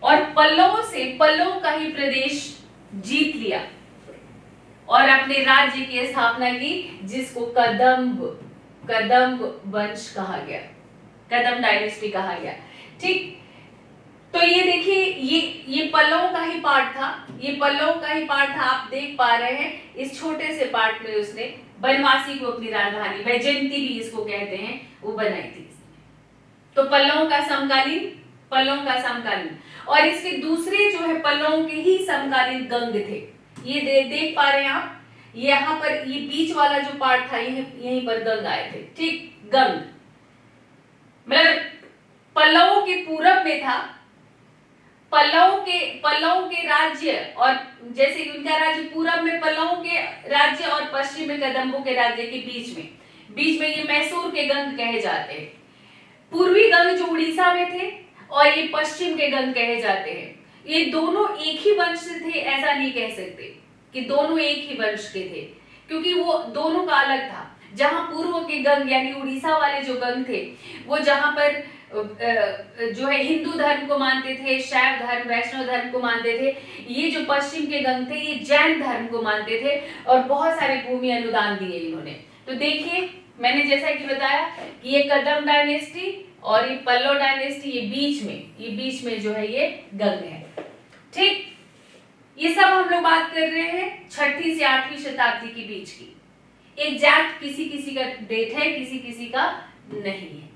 और पल्लवों का ही प्रदेश जीत लिया और अपने राज्य की स्थापना की, जिसको कदम्ब वंश कहा गया, कदम डायनेस्टी कहा गया, ठीक। तो ये देखिए, ये पल्लवों का ही पार्ट था, ये पल्लवों का ही पार्ट था। आप देख पा रहे हैं इस छोटे से पार्ट में उसने बनवासी को अपनी राजधानी, वैजयंती भी इसको कहते हैं, वो बनाई थी। तो पल्लवों का समकालीन, पल्लवों का समकालीन। और इसके दूसरे जो है पल्लवों के ही समकालीन गंग थे। ये देख पा रहे हैं आप, यहाँ पर ये बीच वाला जो पार्ट था यहीं पर गंग आए थे। ठीक, गंग मतलब पल्लवों के पूरब में था, पल्लवों के राज्य, और जैसे कि उनका राज्य पूरब में पल्लवों के राज्य और पश्चिम में कदंबों के राज्य के बीच में ये मैसूर के गंग कहे जाते हैं। पूर्वी गंग जो उड़ीसा में थे और ये पश्चिम के गंग कहे जाते हैं। ये दोनों एक ही वंश से थे ऐसा नहीं कह सकते कि दोनों एक ही वंश के थे, क्योंकि वो दोनों का अलग था। जहां पूर्व के गंग यानी उड़ीसा वाले जो गंग थे, वो जहां पर जो है हिंदू धर्म को मानते थे, शैव धर्म, वैष्णव धर्म को मानते थे। ये जो पश्चिम के गंग थे, ये जैन धर्म को मानते थे और बहुत सारे भूमि अनुदान दिए इन्होंने। तो देखिए, मैंने जैसा कि बताया कि ये कदम डायनेस्टी और ये पल्लव डायनेस्टी, ये बीच में जो है ये गंग है। ठीक, ये सब हम लोग बात कर रहे हैं 6वीं से 8वीं शताब्दी के बीच की। एग्जैक्ट किसी का डेट है, किसी का नहीं है।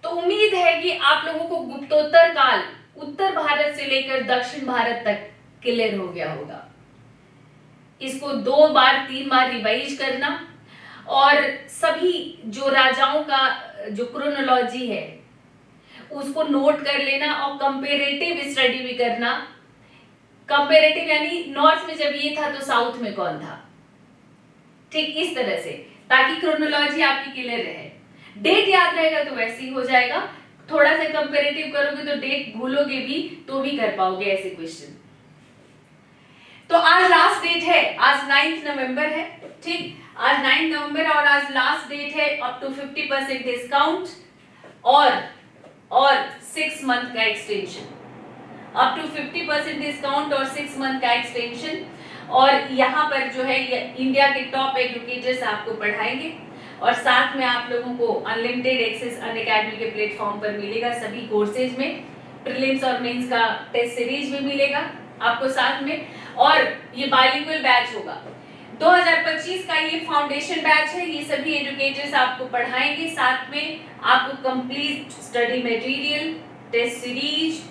तो उम्मीद है कि आप लोगों को गुप्तोत्तर काल उत्तर भारत से लेकर दक्षिण भारत तक क्लियर हो गया होगा। इसको 2 बार 3 बार रिवाइज करना और सभी जो राजाओं का जो क्रोनोलॉजी है उसको नोट कर लेना और कंपेरेटिव स्टडी भी करना। कंपेरेटिव यानी नॉर्थ में जब ये था तो साउथ में कौन था, ठीक इस तरह से, ताकि क्रोनोलॉजी आपकी क्लियर रहे। डेट याद रहेगा तो वैसे ही हो जाएगा, थोड़ा सा कंपेरेटिव करोगे तो डेट भूलोगे भी तो भी कर पाओगे ऐसे क्वेश्चन। तो आज लास्ट डेट है, आज 9 नवंबर है। ठीक, आज 9 नवंबर और आज लास्ट डेट है अप टू 50% डिस्काउंट और 6 मंथ का एक्सटेंशन, अप टू 50% डिस्काउंट और 6 मंथ का एक्सटेंशन। और यहाँ पर जो है इंडिया के टॉप एजुकेटर्स आपको पढ़ाएंगे और साथ में आप लोगों को अनलिमिटेड एक्सेस अनअकैडमी के प्लेटफॉर्म पर मिलेगा। सभी कोर्सेज में प्रीलिम्स और मेंस का टेस्ट सीरीज भी मिलेगा आपको साथ में, और ये बाइलिंगुअल बैच होगा। 2025 का ये फाउंडेशन बैच है, ये सभी एजुकेटर्स आपको पढ़ाएंगे, साथ में आपको complete study material, test series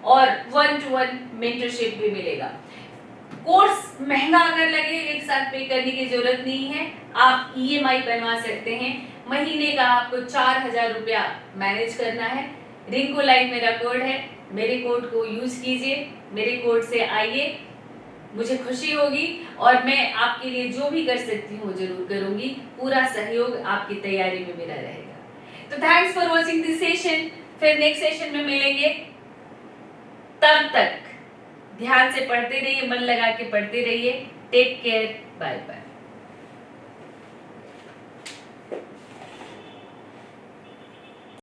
और 1-to-1 मेंटरशिप भी मिलेगा। कोर्स महंगा अगर लगे एक साथ पे करने की जरूरत नहीं है, आप EMI बनवा सकते हैं। महीने का आपको 4000 रुपया मैनेज करना है। रिंकू लाइव मेरा कोड है, मेरे कोड को यूज कीजिए, मेरे कोड से आइए, मुझे खुशी होगी और मैं आपके लिए जो भी कर सकती हूँ जरूर करूंगी। पूरा सहयोग आपकी तैयारी में मेरा रहेगा। तो thanks for watching this session. फिर नेक्स्ट सेशन में मिलेंगे, तब तक ध्यान से पढ़ते रहिए, मन लगा के पढ़ते रहिए। Take care, bye bye.